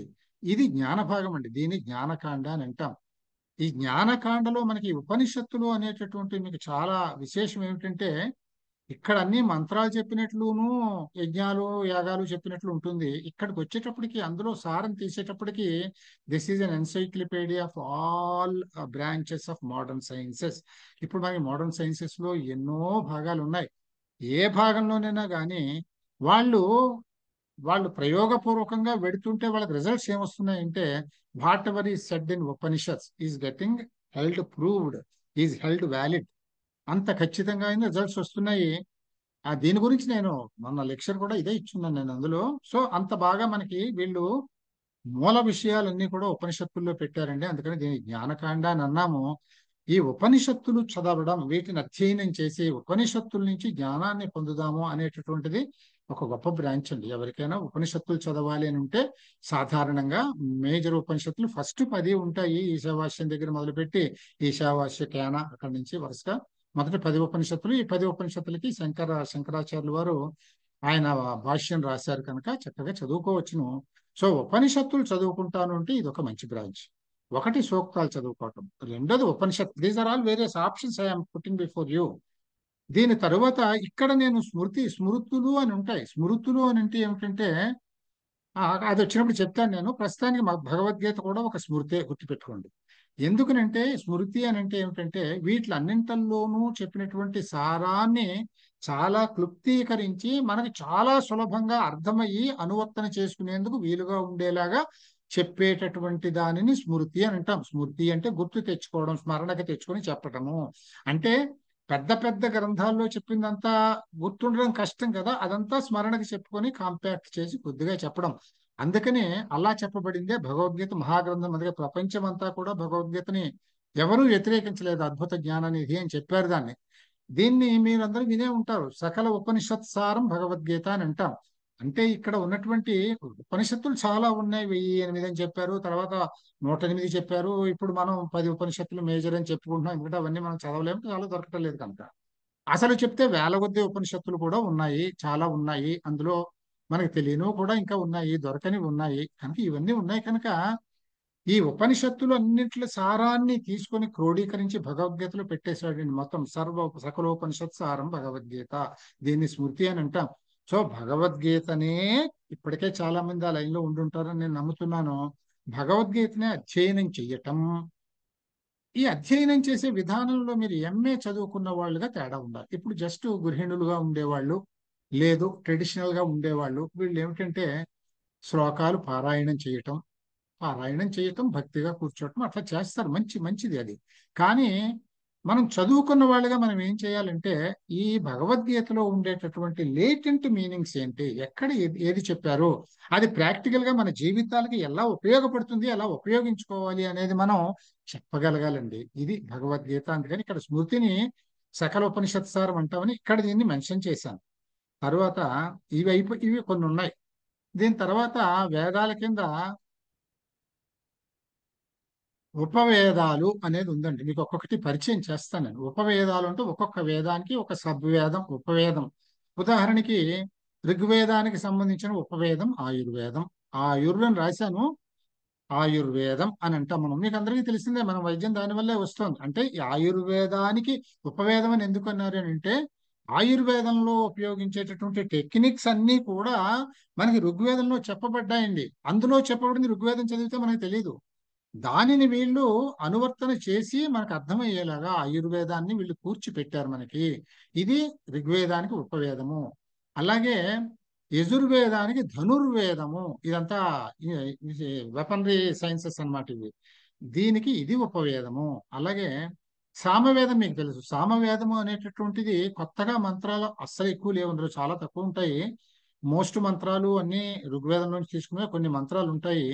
ఇది జ్ఞాన భాగం అండి. దీన్ని జ్ఞానకాండ అని అంటాం. ఈ జ్ఞానకాండలో మనకి ఉపనిషత్తులు అనేటటువంటి మీకు చాలా విశేషం ఏమిటంటే, ఇక్కడ అన్ని మంత్రాలు చెప్పినట్లును, యజ్ఞాలు యాగాలు చెప్పినట్లు ఉంటుంది. ఇక్కడికి వచ్చేటప్పటికి అందులో సారం తీసేటప్పటికి this is an encyclopedia of all branches of modern sciences. ఇప్పుడు మనకి మోడర్న్ సైన్సెస్ లో ఎన్నో భాగాలు ఉన్నాయి. ఏ భాగంలోనైనా కానీ వాళ్ళు వాళ్ళు ప్రయోగపూర్వకంగా వెడుతుంటే వాళ్ళకి రిజల్ట్స్ ఏమొస్తున్నాయంటే, whatever is said in Upanishads is getting held proved, is held valid. అంత ఖచ్చితంగా రిజల్ట్స్ వస్తున్నాయి. దీని గురించి నేను మొన్న లెక్చర్ కూడా ఇదే ఇచ్చున్నాను నేను అందులో. సో అంత బాగా మనకి వీళ్ళు మూల విషయాలన్నీ కూడా ఉపనిషత్తుల్లో పెట్టారండి. అందుకని దీన్ని జ్ఞానకాండ అని అన్నాము. ఈ ఉపనిషత్తులు చదవడం, వీటిని అధ్యయనం చేసి ఉపనిషత్తుల నుంచి జ్ఞానాన్ని పొందుదాము అనేటటువంటిది ఒక గొప్ప బ్రాంచ్ అండి. ఎవరికైనా ఉపనిషత్తులు చదవాలి అని ఉంటే సాధారణంగా మేజర్ ఉపనిషత్తులు ఫస్ట్ 10 ఉంటాయి. ఈశావాస్యం దగ్గర మొదలుపెట్టి ఈశావాస్య కేన అక్కడి నుంచి వరుసగా మొదటి 10 ఉపనిషత్తులు. ఈ 10 ఉపనిషత్తులకి శంకరాచార్యుల వారు ఆయన భాష్యం రాశారు కనుక చక్కగా చదువుకోవచ్చును. సో ఉపనిషత్తులు చదువుకుంటాను అంటే ఇది ఒక మంచి బ్రాంచ్. ఒకటి సూక్తాలు చదువుకోవటం, రెండోది Upanishad. These are all various options I'm putting before you. దీని తరువాత ఇక్కడ నేను స్మృతులు అని ఉంటాయి. స్మృతులు అని అంటే ఏమిటంటే, అది వచ్చినప్పుడు చెప్తాను నేను. ప్రస్తుతానికి భగవద్గీత కూడా ఒక స్మృతే, గుర్తుపెట్టుకోండి. ఎందుకనంటే స్మృతి అని అంటే ఏమిటంటే, వీటిలన్నింటిలోనూ చెప్పినటువంటి సారాన్ని చాలా క్లుప్తీకరించి మనకి చాలా సులభంగా అర్థమయ్యి అనువర్తన చేసుకునేందుకు వీలుగా ఉండేలాగా చెప్పేటటువంటి దానిని స్మృతి అని అంటాం. స్మృతి అంటే గుర్తు తెచ్చుకోవడం, స్మరణకి తెచ్చుకొని చెప్పటము. అంటే పెద్ద పెద్ద గ్రంథాల్లో చెప్పిందంతా గుర్తుండడం కష్టం కదా, అదంతా స్మరణకి చెప్పుకొని కాంపాక్ట్ చేసి కొద్దిగా చెప్పడం. అందుకనే అలా చెప్పబడిందే భగవద్గీత మహాగ్రంథం. అందుకే ప్రపంచం అంతా కూడా భగవద్గీతని ఎవరూ వ్యతిరేకించలేదు. అద్భుత జ్ఞానానిధి అని చెప్పారు దాన్ని. దీన్ని మీరందరూ వినే ఉంటారు, సకల ఉపనిషత్ సారం భగవద్గీత అని అంటాం. అంటే ఇక్కడ ఉన్నటువంటి ఉపనిషత్తులు చాలా ఉన్నాయి. 1008 అని చెప్పారు, తర్వాత 108 చెప్పారు. ఇప్పుడు మనం 10 ఉపనిషత్తులు మేజర్ అని చెప్పుకుంటున్నాం. ఎందుకంటే అవన్నీ మనం చదవలేము, చాలా దొరకటం లేదు కనుక. అసలు చెప్తే వేల కొద్ది ఉపనిషత్తులు కూడా ఉన్నాయి, చాలా ఉన్నాయి. అందులో మనకు తెలియనివి కూడా ఇంకా ఉన్నాయి, దొరకనివి ఉన్నాయి. కనుక ఇవన్నీ ఉన్నాయి కనుక ఈ ఉపనిషత్తులు అన్నింటి సారాన్ని తీసుకొని క్రోడీకరించి భగవద్గీతలో పెట్టేశాడండి. మొత్తం సకలోపనిషత్ సారం భగవద్గీత. దీన్ని స్మృతి అని అంటాం. సో భగవద్గీతనే ఇప్పటికే చాలా మంది ఆ లైన్లో ఉండుంటారని నేను నమ్ముతున్నాను. భగవద్గీతనే అధ్యయనం చెయ్యటం. ఈ అధ్యయనం చేసే విధానంలో మీరు ఎంఏ చదువుకున్న వాళ్ళుగా తేడా ఉండాలి. ఇప్పుడు జస్ట్ గృహిణులుగా ఉండేవాళ్ళు, లేదు ట్రెడిషనల్ గా ఉండేవాళ్ళు, వీళ్ళు ఏమిటంటే శ్లోకాలు పారాయణం చేయటం, భక్తిగా కూర్చోవటం అట్లా చేస్తారు. మంచిది అది. కానీ మనం చదువుకున్న వాళ్ళుగా మనం ఏం చేయాలంటే, ఈ భగవద్గీతలో ఉండేటటువంటి లేటెంట్ మీనింగ్స్ ఏంటి, ఎక్కడ ఏది చెప్పారు, అది ప్రాక్టికల్ గా మన జీవితాలకి ఎలా ఉపయోగపడుతుంది, ఎలా ఉపయోగించుకోవాలి అనేది మనం చెప్పగలగాలండి. ఇది భగవద్గీత. అందుకని ఇక్కడ స్మృతిని సకల ఉపనిషత్ సారం అంటామని ఇక్కడ దీన్ని మెన్షన్ చేశాను. తర్వాత ఇవి కొన్ని ఉన్నాయి. దీని తర్వాత వేదాల కింద ఉపవేదాలు అనేది ఉందండి. మీకు ఒక్కొక్కటి పరిచయం చేస్తాను నేను. ఉపవేదాలు అంటే ఒక్కొక్క వేదానికి ఒక సబ్వేదం, ఉపవేదం. ఉదాహరణకి ఋగ్వేదానికి సంబంధించిన ఉపవేదం ఆయుర్వేదం. ఆయుర్వేదం రాశాను, ఆయుర్వేదం అని అంటాం మనం. మీకు అందరికీ తెలిసిందే, మన వైద్యం దానివల్లే వస్తుంది. అంటే ఈ ఆయుర్వేదానికి ఉపవేదం అని ఎందుకు అన్నారు అని అంటే, ఆయుర్వేదంలో ఉపయోగించేటటువంటి టెక్నిక్స్ అన్నీ కూడా మనకి ఋగ్వేదంలో చెప్పబడ్డాయండి. అందులో చెప్పబడింది ఋగ్వేదం చదివితే మనకు తెలియదు. దానిని వీళ్ళు అనువర్తన చేసి మనకు అర్థమయ్యేలాగా ఆయుర్వేదాన్ని వీళ్ళు కూర్చిపెట్టారు మనకి. ఇది ఋగ్వేదానికి ఉపవేదము. అలాగే యజుర్వేదానికి ధనుర్వేదము. ఇదంతా వెపనరీ సైన్సెస్ అన్నమాట ఇవి. దీనికి ఇది ఉపవేదము. అలాగే సామవేదం మీకు తెలుసు. సామవేదము అనేటటువంటిది కొత్తగా మంత్రాలు అస్సలు ఎక్కువ లేవు, అందులో చాలా తక్కువ ఉంటాయి. మోస్ట్ మంత్రాలు అన్ని ఋగ్వేదం నుంచి తీసుకునే కొన్ని మంత్రాలు ఉంటాయి.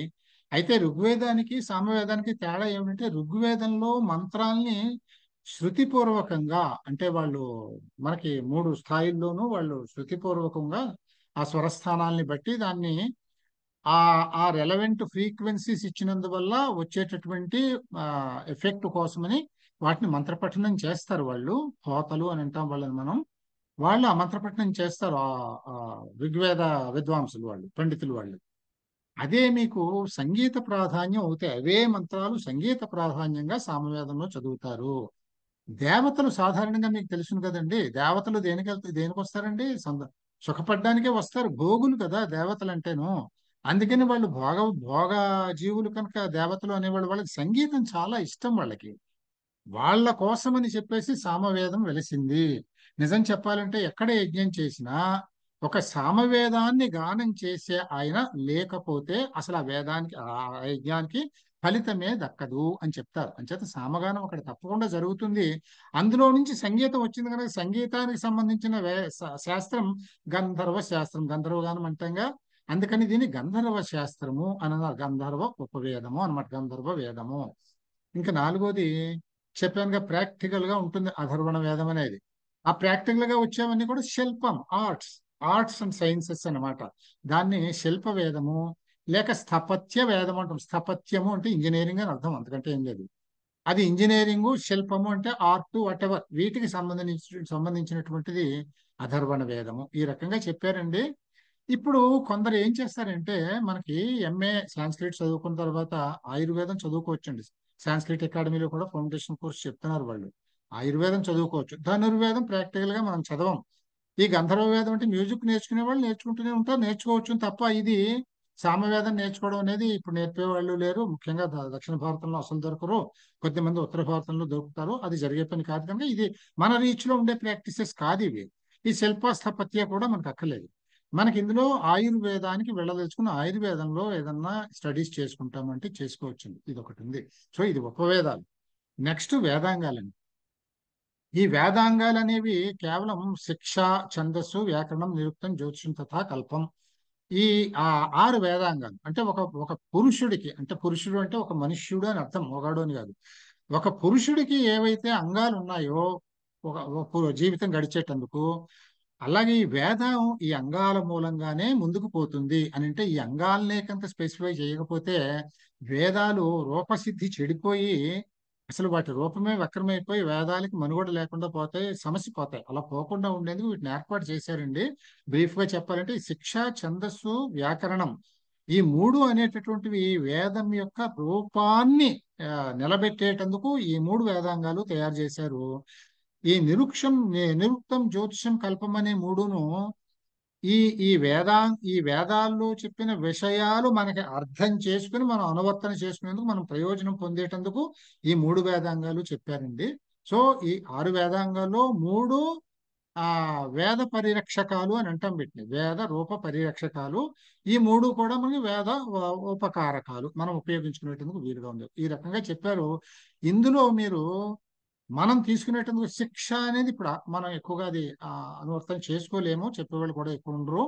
అయితే ఋగ్వేదానికి సామవేదానికి తేడా ఏమిటంటే ఋగ్వేదంలో మంత్రాల్ని శృతిపూర్వకంగా, అంటే వాళ్ళు మనకి 3 స్థాయిల్లోనూ వాళ్ళు శృతిపూర్వకంగా ఆ స్వరస్థానాల్ని బట్టి దాన్ని ఆ ఆ రెలవెంట్ ఫ్రీక్వెన్సీస్ ఇచ్చినందువల్ల వచ్చేటటువంటి ఎఫెక్ట్ కోసమని వాటిని మంత్రపఠనం చేస్తారు. వాళ్ళు హోతలు అని అంటాం వాళ్ళని మనం. వాళ్ళు ఆ మంత్రపఠనం చేస్తారు, ఆ ఋగ్వేద విద్వాంసులు వాళ్ళు, పండితులు వాళ్ళు. అదే మీకు సంగీత ప్రాధాన్యం అవుతాయి. అవే మంత్రాలు సంగీత ప్రాధాన్యంగా సామవేదంలో చదువుతారు. దేవతలు సాధారణంగా మీకు తెలుసును కదండి, దేవతలు దేనికి వస్తారండి? సుఖపడ్డానికే వస్తారు. భోగులు కదా దేవతలు అంటేను. అందుకని వాళ్ళు భోగ జీవులు కనుక దేవతలు అనేవాళ్ళు, వాళ్ళకి సంగీతం చాలా ఇష్టం వాళ్ళకి. వాళ్ళ కోసమని చెప్పేసి సామవేదం వెలిసింది. నిజం చెప్పాలంటే ఎక్కడ యజ్ఞం చేసినా ఒక సామవేదాన్ని గానం చేసే ఆయన లేకపోతే అసలు ఆ వేదానికి, ఆ యజ్ఞానికి ఫలితమే దక్కదు అని చెప్తారు. అంచేత సామగానం అక్కడ తప్పకుండా జరుగుతుంది. అందులో నుంచి సంగీతం వచ్చింది కనుక సంగీతానికి సంబంధించిన శాస్త్రం గంధర్వ శాస్త్రం, గంధర్వగానం అంటాంగా. అందుకని దీన్ని గంధర్వ శాస్త్రము అని అన్నారు. గంధర్వ ఉపవేదము అన్నమాట, గంధర్వ వేదము. ఇంకా నాలుగోది చెప్పానుగా, ప్రాక్టికల్ గా ఉంటుంది అథర్వణ వేదం అనేది. ఆ ప్రాక్టికల్ గా వచ్చేవన్నీ కూడా శిల్పం, ఆర్ట్స్ అండ్ సైన్సెస్ అన్నమాట. దాన్ని శిల్ప వేదము లేక స్థపత్య వేదం అంటాం. స్థపత్యము అంటే ఇంజనీరింగ్ అని అర్థం, అంతకంటే ఏం లేదు. అది ఇంజనీరింగ్, శిల్పము అంటే ఆర్ట్, వాట్ ఎవర్, వీటికి సంబంధించినటువంటిది అథర్వణ వేదము. ఈ రకంగా చెప్పారండి. ఇప్పుడు కొందరు ఏం చేస్తారంటే, మనకి ఎంఏ సాంస్క్రిట్ చదువుకున్న తర్వాత ఆయుర్వేదం చదువుకోవచ్చండి. సాంస్క్రిట్ అకాడమీలో కూడా ఫౌండేషన్ కోర్స్ చెప్తున్నారు వాళ్ళు. ఆయుర్వేదం చదువుకోవచ్చు. ధనుర్వేదం ప్రాక్టికల్ గా మనం చదవం. ఈ గంధర్వ వేదం అంటే మ్యూజిక్ నేర్చుకునే వాళ్ళు నేర్చుకుంటూనే ఉంటారు, నేర్చుకోవచ్చు తప్ప ఇది సామవేదం నేర్చుకోవడం అనేది ఇప్పుడు నేర్పే వాళ్ళు లేరు. ముఖ్యంగా దక్షిణ భారతంలో అసలు దొరకరు. కొద్దిమంది ఉత్తర భారతంలో దొరుకుతారు. అది జరిగే పని కాదు కనుక ఇది మన రీచ్ లో ఉండే ప్రాక్టీసెస్ కాదు ఇవి. ఈ శిల్ప స్థపత్య కూడా మనకు అక్కర్లేదు. మనకి ఇందులో ఆయుర్వేదానికి వెళ్ళదలుచుకున్న ఆయుర్వేదంలో ఏదన్నా స్టడీస్ చేసుకుంటామంటే చేసుకోవచ్చండి. ఇది ఒకటి ఉంది. సో ఇది ఉపవేదాలు. నెక్స్ట్ వేదాంగాలండి. ఈ వేదాంగాలు అనేవి కేవలం శిక్ష, ఛందస్సు, వ్యాకరణం, నిరుక్తం, జ్యోతిషం తథా కల్పం. ఈ ఆ 6 వేదాంగాలు అంటే ఒక ఒక పురుషుడికి, అంటే పురుషుడు అంటే ఒక మనుష్యుడు అని అర్థం, మొగాడు అని కాదు. ఒక పురుషుడికి ఏవైతే అంగాలు ఉన్నాయో ఒక జీవితం గడిచేటందుకు, అలాగే ఈ వేదం ఈ అంగాల మూలంగానే ముందుకు పోతుంది అని అంటే, ఈ అంగాలనే కంత స్పెసిఫై చేయకపోతే వేదాలు రూపసిద్ధి చెడిపోయి అసలు వాటి రూపమే వక్రమైపోయి వేదాలకి మనుగడ లేకుండా పోతాయి, సమస్య పోతాయి. అలా పోకుండా ఉండేందుకు వీటిని ఏర్పాటు చేశారండి. బ్రీఫ్ గా చెప్పాలంటే ఈ శిక్ష, ఛందస్సు, వ్యాకరణం, ఈ 3 అనేటటువంటివి వేదం యొక్క రూపాన్ని నిలబెట్టేటందుకు ఈ 3 వేదాంగాలు తయారు చేశారు. ఈ నిరుక్తం, జ్యోతిషం, కల్పం అనే మూడును ఈ ఈ వేదాల్లో చెప్పిన విషయాలు మనకి అర్థం చేసుకుని మనం అనువర్తన చేసుకునేందుకు, మనం ప్రయోజనం పొందేటందుకు ఈ 3 వేదాంగాలు చెప్పారండి. సో ఈ 6 వేదాంగాల్లో 3 వేద పరిరక్షకాలు అని అంటాం వీటిని. వేద రూప పరిరక్షకాలు. ఈ 3 కూడా మనకి వేద ఉపకారకాలు, మనం ఉపయోగించుకునేటందుకు వీలుగా ఉంది. ఈ రకంగా చెప్పారు. ఇందులో మీరు మనం తీసుకునేటందుకు శిక్ష అనేది ఇప్పుడు మనం ఎక్కువగా అది అనువర్తనం చేసుకోలేము, చెప్పేవాళ్ళు కూడా ఎక్కువ ఉండరు.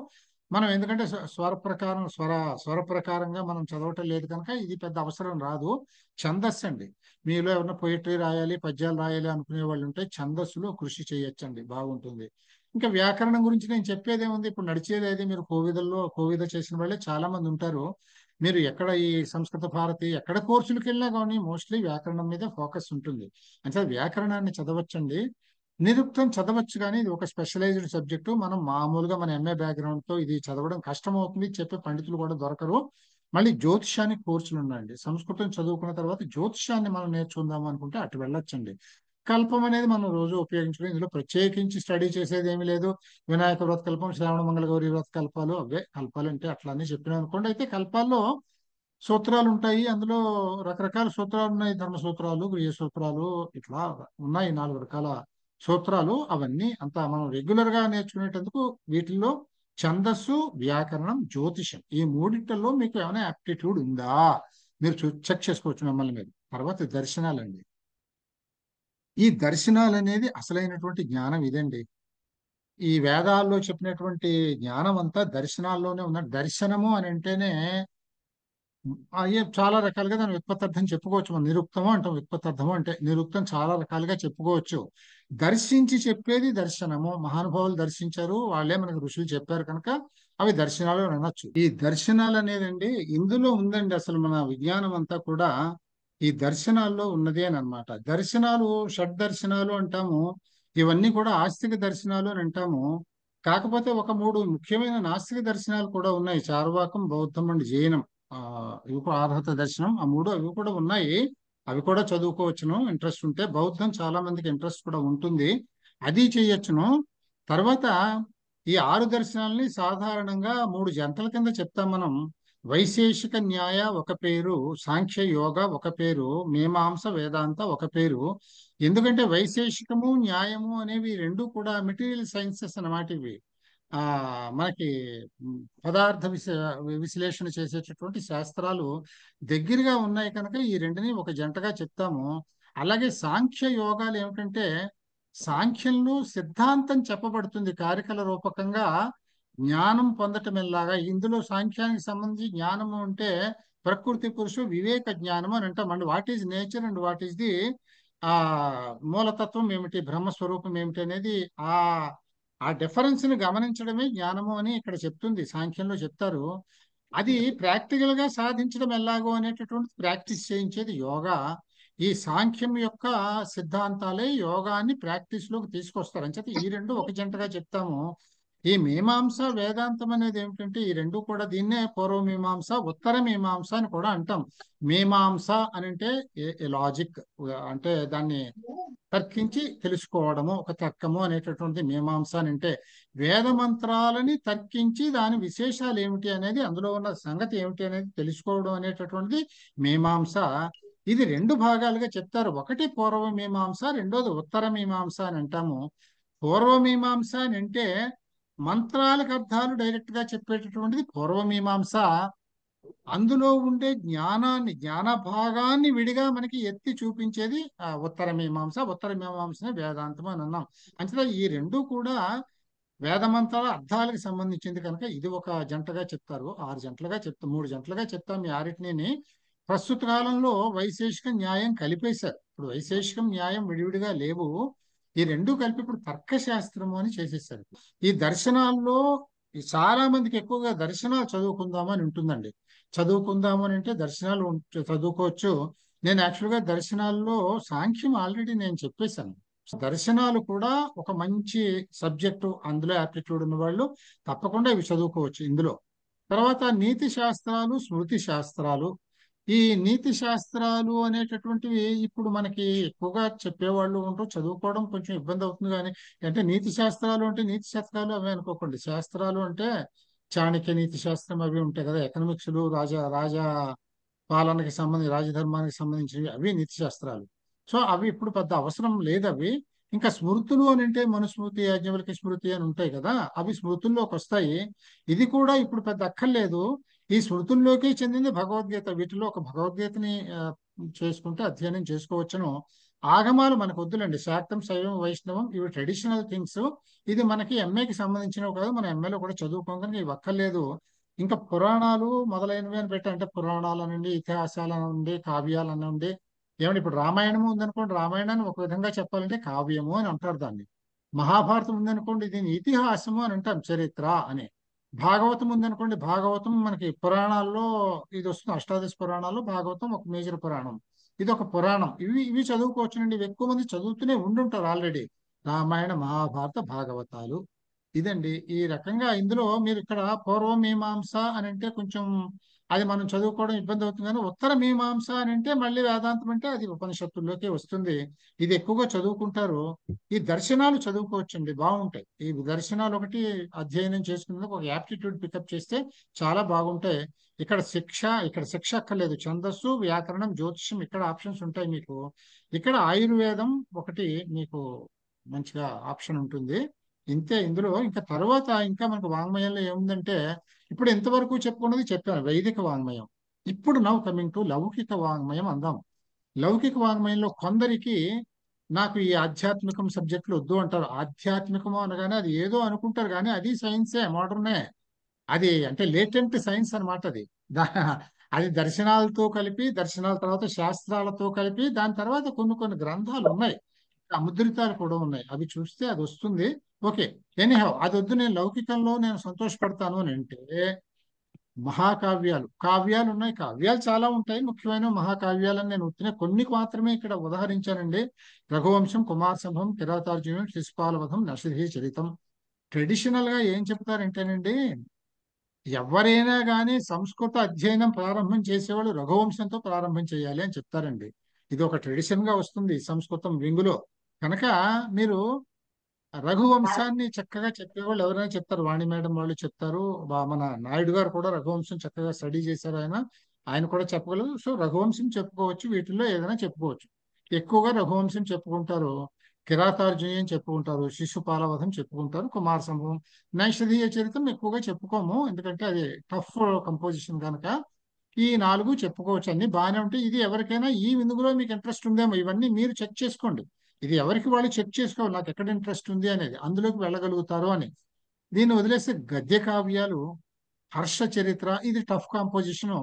మనం ఎందుకంటే స్వర ప్రకారంగా మనం చదవటం లేదు కనుక ఇది పెద్ద అవసరం రాదు. ఛందస్సు అండి. మీలో ఎవరైనా పొయిటరీ రాయాలి, పద్యాలు రాయాలి అనుకునే వాళ్ళు ఉంటే ఛందస్సులో కృషి చేయొచ్చండి, బాగుంటుంది. ఇంకా వ్యాకరణం గురించి నేను చెప్పేది ఏముంది, ఇప్పుడు నడిచేది అయితే మీరు కోవిద చేసిన వాళ్ళే చాలా మంది ఉంటారు. మీరు ఎక్కడ ఈ సంస్కృత భారతి ఎక్కడ కోర్సులకు వెళ్ళినా కానీ మోస్ట్లీ వ్యాకరణం మీద ఫోకస్ ఉంటుంది. అంటే వ్యాకరణాన్ని చదవచ్చండి. నిరుక్తం చదవచ్చు కానీ ఇది ఒక స్పెషలైజ్డ్ సబ్జెక్టు. మనం మామూలుగా మన ఎంఏ బ్యాక్గ్రౌండ్ తో ఇది చదవడం కష్టం అవుతుంది, చెప్పే పండితులు కూడా దొరకరు. మళ్ళీ జ్యోతిషానికి కోర్సులు ఉన్నాయండి. సంస్కృతం చదువుకున్న తర్వాత జ్యోతిషాన్ని మనం నేర్చుకుందాం అనుకుంటే అటు వెళ్ళొచ్చండి. కల్పం అనేది మనం రోజు ఉపయోగించుకుని, ఇందులో ప్రత్యేకించి స్టడీ చేసేది ఏమీ లేదు. వినాయక వ్రత కల్పం, శ్రావణ మంగళ గౌరి వ్రత కల్పాలు, అవే కల్పాలు అంటే అట్లా అని చెప్పినా అనుకోండి. అయితే కల్పాల్లో సూత్రాలు ఉంటాయి. అందులో రకరకాల సూత్రాలు ఉన్నాయి. ధర్మ సూత్రాలు, గృహ సూత్రాలు, ఇట్లా ఉన్నాయి 4 రకాల సూత్రాలు. అవన్నీ అంతా మనం రెగ్యులర్ గా నేర్చుకునేటందుకు వీటిల్లో ఛందస్సు, వ్యాకరణం, జ్యోతిషం, ఈ మూడింటిలో మీకు ఏమైనా యాప్టిట్యూడ్ ఉందా మీరు చెక్ చేసుకోవచ్చు మిమ్మల్ని మీరు. తర్వాత దర్శనాలండి. ఈ దర్శనాలు అనేది అసలైనటువంటి జ్ఞానం ఇదండి. ఈ వేదాల్లో చెప్పినటువంటి జ్ఞానం అంతా దర్శనాల్లోనే ఉన్న. దర్శనము అని అంటేనే చాలా రకాలుగా దాని వ్యుత్పత్తార్థం చెప్పుకోవచ్చు. మనం నిరుక్తము అంటాం, వ్యుత్పత్తార్థము అంటే నిరుక్తం చాలా రకాలుగా చెప్పుకోవచ్చు. దర్శించి చెప్పేది దర్శనము. మహానుభావులు దర్శించారు, వాళ్ళే మనకు ఋషులు చెప్పారు కనుక అవి దర్శనాలు అని అనొచ్చు. ఈ దర్శనాలు అనేదండి ఇందులో ఉందండి. అసలు మన విజ్ఞానం అంతా కూడా ఈ దర్శనాల్లో ఉన్నది అని అనమాట. దర్శనాలు షడ్ దర్శనాలు అంటాము, ఇవన్నీ కూడా ఆస్తిక దర్శనాలు అని అంటాము. కాకపోతే ఒక మూడు ముఖ్యమైన నాస్తిక దర్శనాలు కూడా ఉన్నాయి: చార్వాకం, బౌద్ధం అండ్ జైనం. ఆ ఇవి కూడా అర్హత దర్శనం, ఆ మూడు అవి కూడా ఉన్నాయి. అవి కూడా చదువుకోవచ్చును ఇంట్రెస్ట్ ఉంటే. బౌద్ధం చాలా మందికి ఇంట్రెస్ట్ కూడా ఉంటుంది, అది చేయొచ్చును. తర్వాత ఈ ఆరు దర్శనాలని సాధారణంగా మూడు జంటల కింద చెప్తాం మనం. వైశేషిక న్యాయ ఒక పేరు, సాంఖ్య యోగ ఒక పేరు, మీమాంస వేదాంత ఒక పేరు. ఎందుకంటే వైశేషికము న్యాయము అనేవి రెండు కూడా మెటీరియల్ సైన్సెస్ అన్నమాట. ఇవి ఆ మనకి పదార్థ విశ్లేషణ చేసేటటువంటి శాస్త్రాలు దగ్గరగా ఉన్నాయి కనుక ఈ రెండిని ఒక జంటగా చెప్తాము. అలాగే సాంఖ్య యోగాలు ఏమిటంటే, సాంఖ్యంలో సిద్ధాంతం చెప్పబడుతుంది కార్యకల రూపకంగా, జ్ఞానం పొందటం ఎలాగా. ఇందులో సాంఖ్యానికి సంబంధించి జ్ఞానము అంటే ప్రకృతి పురుషు వివేక జ్ఞానం అని అంటాం అండి. What is nature and what is the ఆ మూలతత్వం ఏమిటి, బ్రహ్మస్వరూపం ఏమిటి అనేది ఆ ఆ డిఫరెన్స్ ని గమనించడమే జ్ఞానము అని ఇక్కడ చెప్తుంది, సాంఖ్యంలో చెప్తారు. అది ప్రాక్టికల్ గా సాధించడం ఎలాగో అనేటటువంటి ప్రాక్టీస్ చేయించేది యోగా. ఈ సాంఖ్యం యొక్క సిద్ధాంతాలే యోగాన్ని ప్రాక్టీస్ లోకి తీసుకొస్తారు. అంచేత ఈ రెండు ఒక జంటగా చెప్తాము. ఈ మీమాంస వేదాంతం అనేది ఏమిటంటే, ఈ రెండు కూడా దీన్నే పూర్వ మీమాంస ఉత్తర మీమాంస అని కూడా అంటాం. మీమాంస అని అంటే లాజిక్, అంటే దాన్ని తర్కించి తెలుసుకోవడము, ఒక తర్కము అనేటటువంటి మీమాంస అని అంటే. వేద మంత్రాలని తర్కించి దాని విశేషాలు ఏమిటి అనేది, అందులో ఉన్న సంగతి ఏమిటి అనేది తెలుసుకోవడం అనేటటువంటిది మీమాంస. ఇది రెండు భాగాలుగా చెప్తారు. ఒకటి పూర్వ మీమాంస, రెండోది ఉత్తర మీమాంస అని అంటాము. పూర్వ మీమాంస అని అంటే మంత్రాలకు అర్థాలు డైరెక్ట్ గా చెప్పేటటువంటిది పూర్వ మీమాంస. అందులో ఉండే జ్ఞానాన్ని, జ్ఞాన భాగాన్ని విడిగా మనకి ఎత్తి చూపించేది ఉత్తర మీమాంస. ఉత్తర మీమాంసనే వేదాంతం అని అన్నాం. అంతే ఈ రెండు కూడా వేదమంత్రాల అర్థాలకు సంబంధించింది కనుక ఇది ఒక జంటగా చెప్తారు. ఆరు జంటలుగా చెప్తాం, మూడు జంటలుగా చెప్తాం ఈ ఆరిటిని. ప్రస్తుత కాలంలో వైశేషిక న్యాయం కలిపేశారు. ఇప్పుడు వైశేషికం న్యాయం విడివిడిగా లేవు, ఈ రెండు కలిపి ఇప్పుడు తర్కశాస్త్రము అని చేసేసారు. ఈ దర్శనాల్లో చాలా మందికి ఎక్కువగా దర్శనాలు చదువుకుందాము అని ఉంటుందండి. చదువుకుందాము అని అంటే దర్శనాలు చదువుకోవచ్చు. నేను యాక్చువల్గా దర్శనాల్లో సాంఖ్యం ఆల్రెడీ నేను చెప్పేశాను. దర్శనాలు కూడా ఒక మంచి సబ్జెక్టు, అందులో యాప్టిట్యూడ్ ఉన్న వాళ్ళు తప్పకుండా ఇవి చదువుకోవచ్చు ఇందులో. తర్వాత నీతి శాస్త్రాలు, స్మృతి శాస్త్రాలు. ఈ నీతి శాస్త్రాలు అనేటటువంటివి ఇప్పుడు మనకి ఎక్కువగా చెప్పేవాళ్ళు ఉంటారు, చదువుకోవడం కొంచెం ఇబ్బంది అవుతుంది. కానీ అంటే నీతి శాస్త్రాలు అంటే నీతి శాస్త్రాలు అవి అనుకోకండి. శాస్త్రాలు అంటే చాణక్య నీతి శాస్త్రం అవి ఉంటాయి కదా, ఎకనామిక్స్లు, రాజా పాలనకి సంబంధించి, రాజధర్మానికి సంబంధించినవి, అవి నీతి శాస్త్రాలు. సో అవి ఇప్పుడు పెద్ద అవసరం లేదు అవి. ఇంకా స్మృతులు అని అంటే మనుస్మృతి, యాజ్ఞవల్క స్మృతి అని ఉంటాయి కదా, అవి స్మృతుల్లోకి వస్తాయి. ఇది కూడా ఇప్పుడు పెద్ద అక్కర్లేదు. ఈ స్మృతుల్లోకి చెందింది భగవద్గీత. వీటిలో ఒక భగవద్గీతని చేసుకుంటే అధ్యయనం చేసుకోవచ్చును. ఆగమాలు మనకు వద్దులండి. శాక్తం, శైవం, వైష్ణవం ఇవి ట్రెడిషనల్ థింగ్స్. ఇది మనకి ఎంఏకి సంబంధించినవి కాదు, మన ఎంఏలో కూడా చదువుకోగానే ఇవి అక్కర్లేదు. ఇంకా పురాణాలు మొదలైనవి అని పెట్టి, అంటే పురాణాల నుండి, ఇతిహాసాల నుండి, కావ్యాల నుండి. ఏమంటే ఇప్పుడు రామాయణము ఉందనుకోండి, రామాయణాన్ని ఒక విధంగా చెప్పాలంటే కావ్యము అని అంటారు దాన్ని. మహాభారతం ఉందనుకోండి, దీన్ని ఇతిహాసము అని అంటాం, చరిత్ర అని. భాగవతం ఉందనుకోండి, భాగవతం మనకి పురాణాల్లో ఇది వస్తుంది. అష్టాదశ పురాణాల్లో భాగవతం ఒక మేజర్ పురాణం, ఇది ఒక పురాణం. ఇవి ఇవి చదువుకోవచ్చునండి. ఇవి ఎక్కువ మంది చదువుతూనే ఉండుంటారు ఆల్రెడీ. రామాయణ, మహాభారత, భాగవతాలు. ఇదండి ఈ రకంగా. ఇందులో మీరు ఇక్కడ పూర్వ మీమాంస అని అంటే కొంచెం అది మనం చదువుకోవడం ఇబ్బంది అవుతుంది. కానీ ఉత్తర మీమాంస అని అంటే మళ్ళీ వేదాంతం అంటే అది ఉపనిషత్తుల్లోకి వస్తుంది. ఇది ఎక్కువగా చదువుకుంటారు. ఈ దర్శనాలు చదువుకోవచ్చండి, బాగుంటాయి. ఈ దర్శనాలు ఒకటి అధ్యయనం చేసుకునేందుకు ఒక యాప్టిట్యూడ్ పికప్ చేస్తే చాలా బాగుంటాయి. ఇక్కడ శిక్ష అక్కర్లేదు. ఛందస్సు, వ్యాకరణం, జ్యోతిషం ఇక్కడ ఆప్షన్స్ ఉంటాయి మీకు. ఇక్కడ ఆయుర్వేదం ఒకటి మీకు మంచిగా ఆప్షన్ ఉంటుంది. ఇంతే ఇందులో. ఇంకా తర్వాత ఇంకా మనకు వాంగ్మయంలో ఏముందంటే, ఇప్పుడు ఎంతవరకు చెప్పుకున్నది చెప్పాను వైదిక వాంగ్మయం. ఇప్పుడు నౌ కమింగ్ టు లౌకిక వాంగ్మయం అందాం. లౌకిక వాంగ్మయంలో కొందరికి నాకు ఈ ఆధ్యాత్మికం సబ్జెక్టులు వద్దు అంటారు. ఆధ్యాత్మికము అనగానే అది ఏదో అనుకుంటారు, కానీ అది సైన్సే, మోడర్నే. అది అంటే లేటెంట్ సైన్స్ అనమాట అది. దా అది దర్శనాలతో కలిపి, దర్శనాల తర్వాత శాస్త్రాలతో కలిపి, దాని తర్వాత కొన్ని కొన్ని గ్రంథాలు ఉన్నాయి, అముద్రితాలు కూడా ఉన్నాయి. అవి చూస్తే అది వస్తుంది. ఓకే, ఎనీహౌ అది వద్దు, నేను లౌకికంలో నేను సంతోషపడతాను అని అంటే మహాకావ్యాలు, కావ్యాలు ఉన్నాయి, కావ్యాలు చాలా ఉంటాయి. ముఖ్యమైన మహాకావ్యాలను నేను ఉత్తిన కొన్ని మాత్రమే ఇక్కడ ఉదహరించానండి. రఘువంశం, కుమార సంభవం, కిరాతార్జునం, శిశుపాలవధం, నరసింహ చరితం. ట్రెడిషనల్ గా ఏం చెప్తారంటేనండి, ఎవరైనా కానీ సంస్కృత అధ్యయనం ప్రారంభం చేసేవాళ్ళు రఘువంశంతో ప్రారంభం చేయాలి అని చెప్తారండి. ఇది ఒక ట్రెడిషన్ గా వస్తుంది సంస్కృతం వింగులో. కనుక మీరు రఘువంశాన్ని చక్కగా చెప్పేవాళ్ళు ఎవరైనా చెప్తారు, వాణి మేడం వాళ్ళు చెప్తారు, మన నాయుడు గారు కూడా రఘువంశం చక్కగా స్టడీ చేశారు, ఆయన ఆయన కూడా చెప్పగలరు. సో రఘువంశం చెప్పుకోవచ్చు, వీటిల్లో ఏదైనా చెప్పుకోవచ్చు. ఎక్కువగా రఘువంశం చెప్పుకుంటారు, కిరాతార్జునీయం చెప్పుకుంటారు, శిశుపాలవధం చెప్పుకుంటారు, కుమార సంభవం. నైషధీయ చరిత్రం ఎక్కువగా చెప్పుకోము, ఎందుకంటే అది టఫ్ కంపోజిషన్ కనుక. ఈ 4 చెప్పుకోవచ్చు, అన్ని బాగానే ఉంటాయి. ఇది ఎవరికైనా ఈ విందులో మీకు ఇంట్రెస్ట్ ఉందేమో, ఇవన్నీ మీరు చెక్ చేసుకోండి. ఇది ఎవరికి వాళ్ళు చెక్ చేసుకోవాలి, నాకు ఎక్కడ ఇంట్రెస్ట్ ఉంది అనేది, అందులోకి వెళ్ళగలుగుతారు అని. దీన్ని వదిలేస్తే గద్య కావ్యాలు, హర్ష చరిత్ర, ఇది టఫ్ కాంపోజిషన్,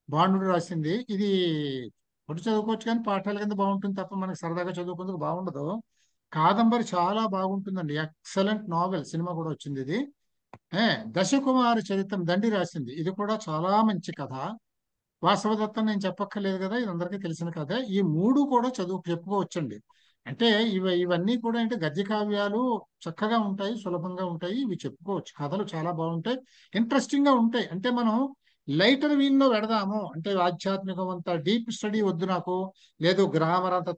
బాణుడు రాసింది. ఇది ఒకటి చదువుకోవచ్చు కానీ పాఠాల కింద బాగుంటుంది తప్ప మనకి సరదాగా చదువుకుందుకు బాగుండదు. కాదంబరి చాలా బాగుంటుందండి, ఎక్సలెంట్ నావెల్, సినిమా కూడా వచ్చింది ఇది. ఏ దశకుమార చరిత్రం దండి రాసింది, ఇది కూడా చాలా మంచి కథ. వాసవదత్తం నేను చెప్పక్కర్లేదు కదా, ఇది అందరికీ తెలిసిన కథ. ఈ 3 కూడా చెప్పుకోవచ్చండి. అంటే ఇవన్నీ కూడా అంటే గద్య కావ్యాలు చక్కగా ఉంటాయి, సులభంగా ఉంటాయి, ఇవి చెప్పుకోవచ్చు. కథలు చాలా బాగుంటాయి, ఇంట్రెస్టింగ్ గా ఉంటాయి. అంటే మనం లైటర్ వీన్లో పెడదాము అంటే ఆధ్యాత్మికం అంత డీప్ స్టడీ వద్దు నాకు, లేదు గ్రామర్ అంతా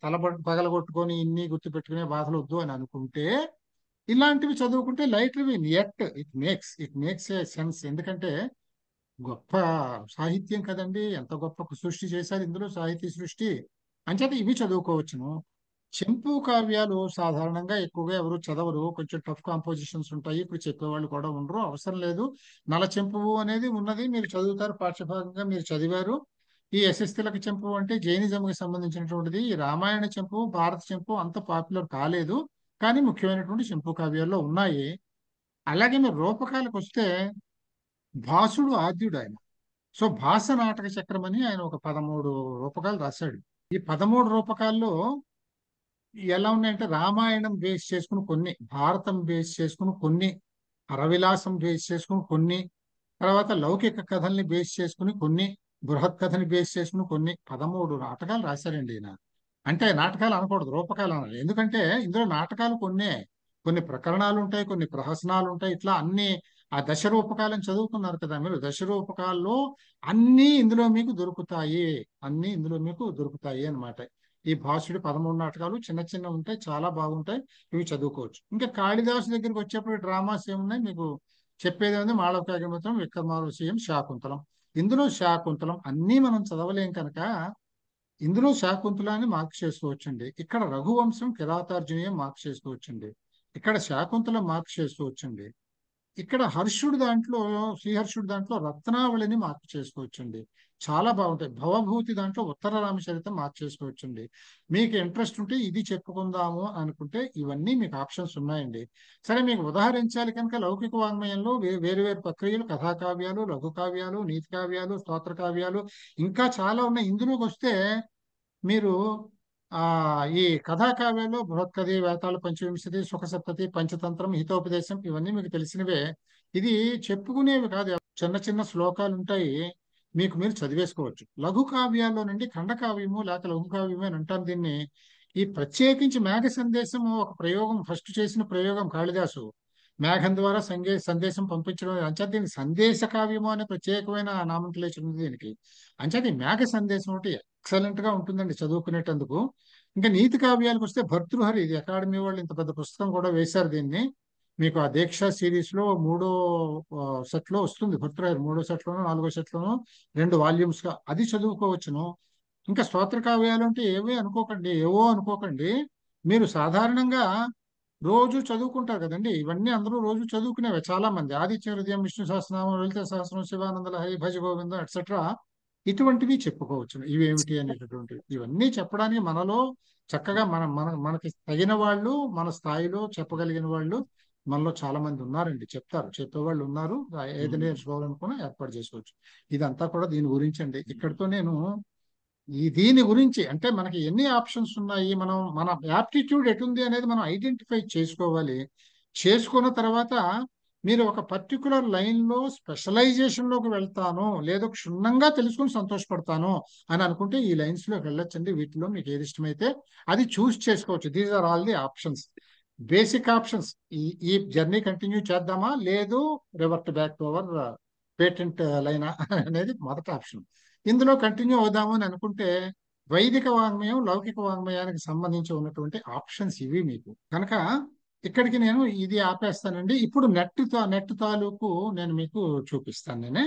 పగలగొట్టుకొని ఇన్ని గుర్తుపెట్టుకునే బాధలు వద్దు అని అనుకుంటే ఇలాంటివి చదువుకుంటే lighter vein at it makes a sense. ఎందుకంటే గొప్ప సాహిత్యం కదండి, ఎంత గొప్ప సృష్టి చేశారు ఇందులో, సాహితీ సృష్టి. అంచేత ఇవి చదువుకోవచ్చును. చెంపు కావ్యాలు సాధారణంగా ఎక్కువగా ఎవరు చదవరు, కొంచెం టఫ్ కాంపోజిషన్స్ ఉంటాయి, ఇప్పుడు చెప్పేవాళ్ళు కూడా ఉండరు, అవసరం లేదు. నల చెంపువు అనేది ఉన్నది, మీరు చదువుతారు, పాఠ్యభాగంగా మీరు చదివారు. ఈ యశస్తిలక చెంపు అంటే జైనిజంకి సంబంధించినటువంటిది. ఈ రామాయణ చెంపు, భారత చెంపు అంత పాపులర్ కాలేదు, కానీ ముఖ్యమైనటువంటి చెంపు కావ్యాల్లో ఉన్నాయి. అలాగే మీరు రూపకాలకు వస్తే భాసుడు ఆద్యుడు ఆయన. సో భాస నాటక చక్రం అని ఆయన ఒక 13 రూపకాలు రాశాడు. ఈ 13 రూపకాల్లో ఎలా ఉన్నాయంటే రామాయణం బేస్ చేసుకుని కొన్ని, భారతం బేస్ చేసుకుని కొన్ని, హరవిలాసం బేస్ చేసుకుని కొన్ని, తర్వాత లౌకిక కథల్ని బేస్ చేసుకుని కొన్ని, బృహత్ కథని బేస్ చేసుకుని కొన్ని, 13 నాటకాలు రాశారండి ఈయన. అంటే నాటకాలు అనకూడదు, రూపకాలు అనాలి. ఎందుకంటే ఇందులో నాటకాలు కొన్ని ప్రకరణాలు ఉంటాయి, కొన్ని ప్రహసనాలు ఉంటాయి, ఇట్లా అన్ని. ఆ దశ రూపకాలను చదువుకున్నారు కదా మీరు, దశ రూపకాల్లో అన్నీ ఇందులో మీకు దొరుకుతాయి, అన్నీ ఇందులో మీకు దొరుకుతాయి అన్నమాట. ఈ భాషుడి 13 నాటకాలు చిన్న చిన్న ఉంటాయి, చాలా బాగుంటాయి, ఇవి చదువుకోవచ్చు. ఇంకా కాళిదాసు దగ్గరికి వచ్చేప్పుడు డ్రామాస్ ఏమున్నాయి మీకు చెప్పేది ఉంది, మాళవికాగ్నిమిత్రం, విక్రమార్జునం, శాకుంతలం. ఇందులో శాకుంతలం అన్నీ మనం చదవలేం కనుక ఇందులో శాకుంతలాన్ని మార్క్ చేసుకోవచ్చండి. ఇక్కడ రఘువంశం, కిరాతార్జునీయం మార్క్ చేసుకోవచ్చండి. ఇక్కడ శాకుంతలం మార్క్ చేసుకోవచ్చండి. ఇక్కడ హర్షుడు దాంట్లో, శ్రీహర్షుడు దాంట్లో రత్నావళిని మార్పు చేసుకోవచ్చండి, చాలా బాగుంటాయి. భవభూతి దాంట్లో ఉత్తర రామచరితం మార్పు చేసుకోవచ్చండి. మీకు ఇంట్రెస్ట్ ఉంటే ఇది చెప్పుకుందాము అనుకుంటే ఇవన్నీ మీకు ఆప్షన్స్ ఉన్నాయండి. సరే, మీకు ఉదాహరించాలి కనుక లౌకిక వాంగ్మయంలో వేరు వేరు ప్రక్రియలు, కథాకావ్యాలు, లఘు కావ్యాలు, నీతి కావ్యాలు, స్తోత్ర కావ్యాలు, ఇంకా చాలా ఉన్నాయి. ఇందులోకి వస్తే మీరు ఆ ఈ కథాకావ్యంలో బృహత్కథి, వేతాళ పంచవింశతి, సుఖసప్తతి, పంచతంత్రం, హితోపదేశం, ఇవన్నీ మీకు తెలిసినవే. ఇది చెప్పుకునేవి కాదు, చిన్న చిన్న శ్లోకాలు ఉంటాయి, మీకు మీరు చదివేసుకోవచ్చు. లఘు కావ్యాల్లో నుండి ఖండకావ్యము లేక లఘు కావ్యము అని అంటాం దీన్ని. ఈ ప్రత్యేకించి మేఘ సందేశము ఒక ప్రయోగం, ఫస్ట్ చేసిన ప్రయోగం కాళిదాసు, మేఘం ద్వారా సందేశం పంపించడం. అంచేత దీనికి సందేశ కావ్యము అనే ప్రత్యేకమైన నామకలేచర్ ఉంది దీనికి. అంచేత ఈ మేఘ సందేశం ఒకటి ఎక్సలెంట్ గా ఉంటుందండి చదువుకునేటందుకు. ఇంకా నీతి కావ్యాలకు వస్తే భర్తృహరి, ఇది అకాడమీ వాళ్ళు ఇంత పెద్ద పుస్తకం కూడా వేశారు దీన్ని. మీకు ఆ దీక్ష సిరీస్ లో 3వ సెట్ లో వస్తుంది భర్తృహరి, 3వ సెట్ లోనో 4వ సెట్ లోనో 2 వాల్యూమ్స్ గా, అది చదువుకోవచ్చును. ఇంకా స్తోత్ర కావ్యాలు అంటే ఏవో అనుకోకండి, మీరు సాధారణంగా రోజు చదువుకుంటారు కదండి, ఇవన్నీ అందరూ రోజు చదువుకునేవి చాలా మంది. ఆదిత్య హృదయం, విష్ణు సహస్రనామం, లలిత సహస్రం, శివానంద లహరి, భజ గోవిందం ఎట్సెట్రా, ఇటువంటివి చెప్పుకోవచ్చు. ఇవేమిటి అనేటటువంటివి, ఇవన్నీ చెప్పడానికి మనలో చక్కగా మనకి తగిన వాళ్ళు, మన స్థాయిలో చెప్పగలిగిన వాళ్ళు మనలో చాలా మంది ఉన్నారండి, చెప్తారు, చెప్పేవాళ్ళు ఉన్నారు. ఏది నేర్చుకోవాలనుకున్నా ఏర్పాటు చేసుకోవచ్చు. ఇదంతా కూడా దీని గురించి అండి. ఇక్కడితో నేను దీని గురించి అంటే మనకి ఎన్ని ఆప్షన్స్ ఉన్నాయి, మనం మన యాప్టిట్యూడ్ ఎటుంది అనేది మనం ఐడెంటిఫై చేసుకోవాలి. చేసుకున్న తర్వాత మీరు ఒక పర్టికులర్ లైన్లో స్పెషలైజేషన్లోకి వెళ్తాను, లేదో క్షుణ్ణంగా తెలుసుకుని సంతోషపడతాను అని అనుకుంటే ఈ లైన్స్లోకి వెళ్ళొచ్చండి. వీటిలో మీకు ఏది ఇష్టమైతే అది చూస్ చేసుకోవచ్చు. These are all the options, basic options. ఈ ఈ జర్నీ కంటిన్యూ చేద్దామా, లేదు revert back to our patent line అనేది మొదటి ఆప్షన్. ఇందులో కంటిన్యూ అవుదాము అని అనుకుంటే వైదిక వాంగ్మయం, లౌకిక వాంగ్మయానికి సంబంధించి ఉన్నటువంటి ఆప్షన్స్ ఇవి మీకు కనుక ఇక్కడికి నేను ఇది ఆపేస్తానండి. ఇప్పుడు నెట్ తాలూకు నేను మీకు చూపిస్తాను నేనే.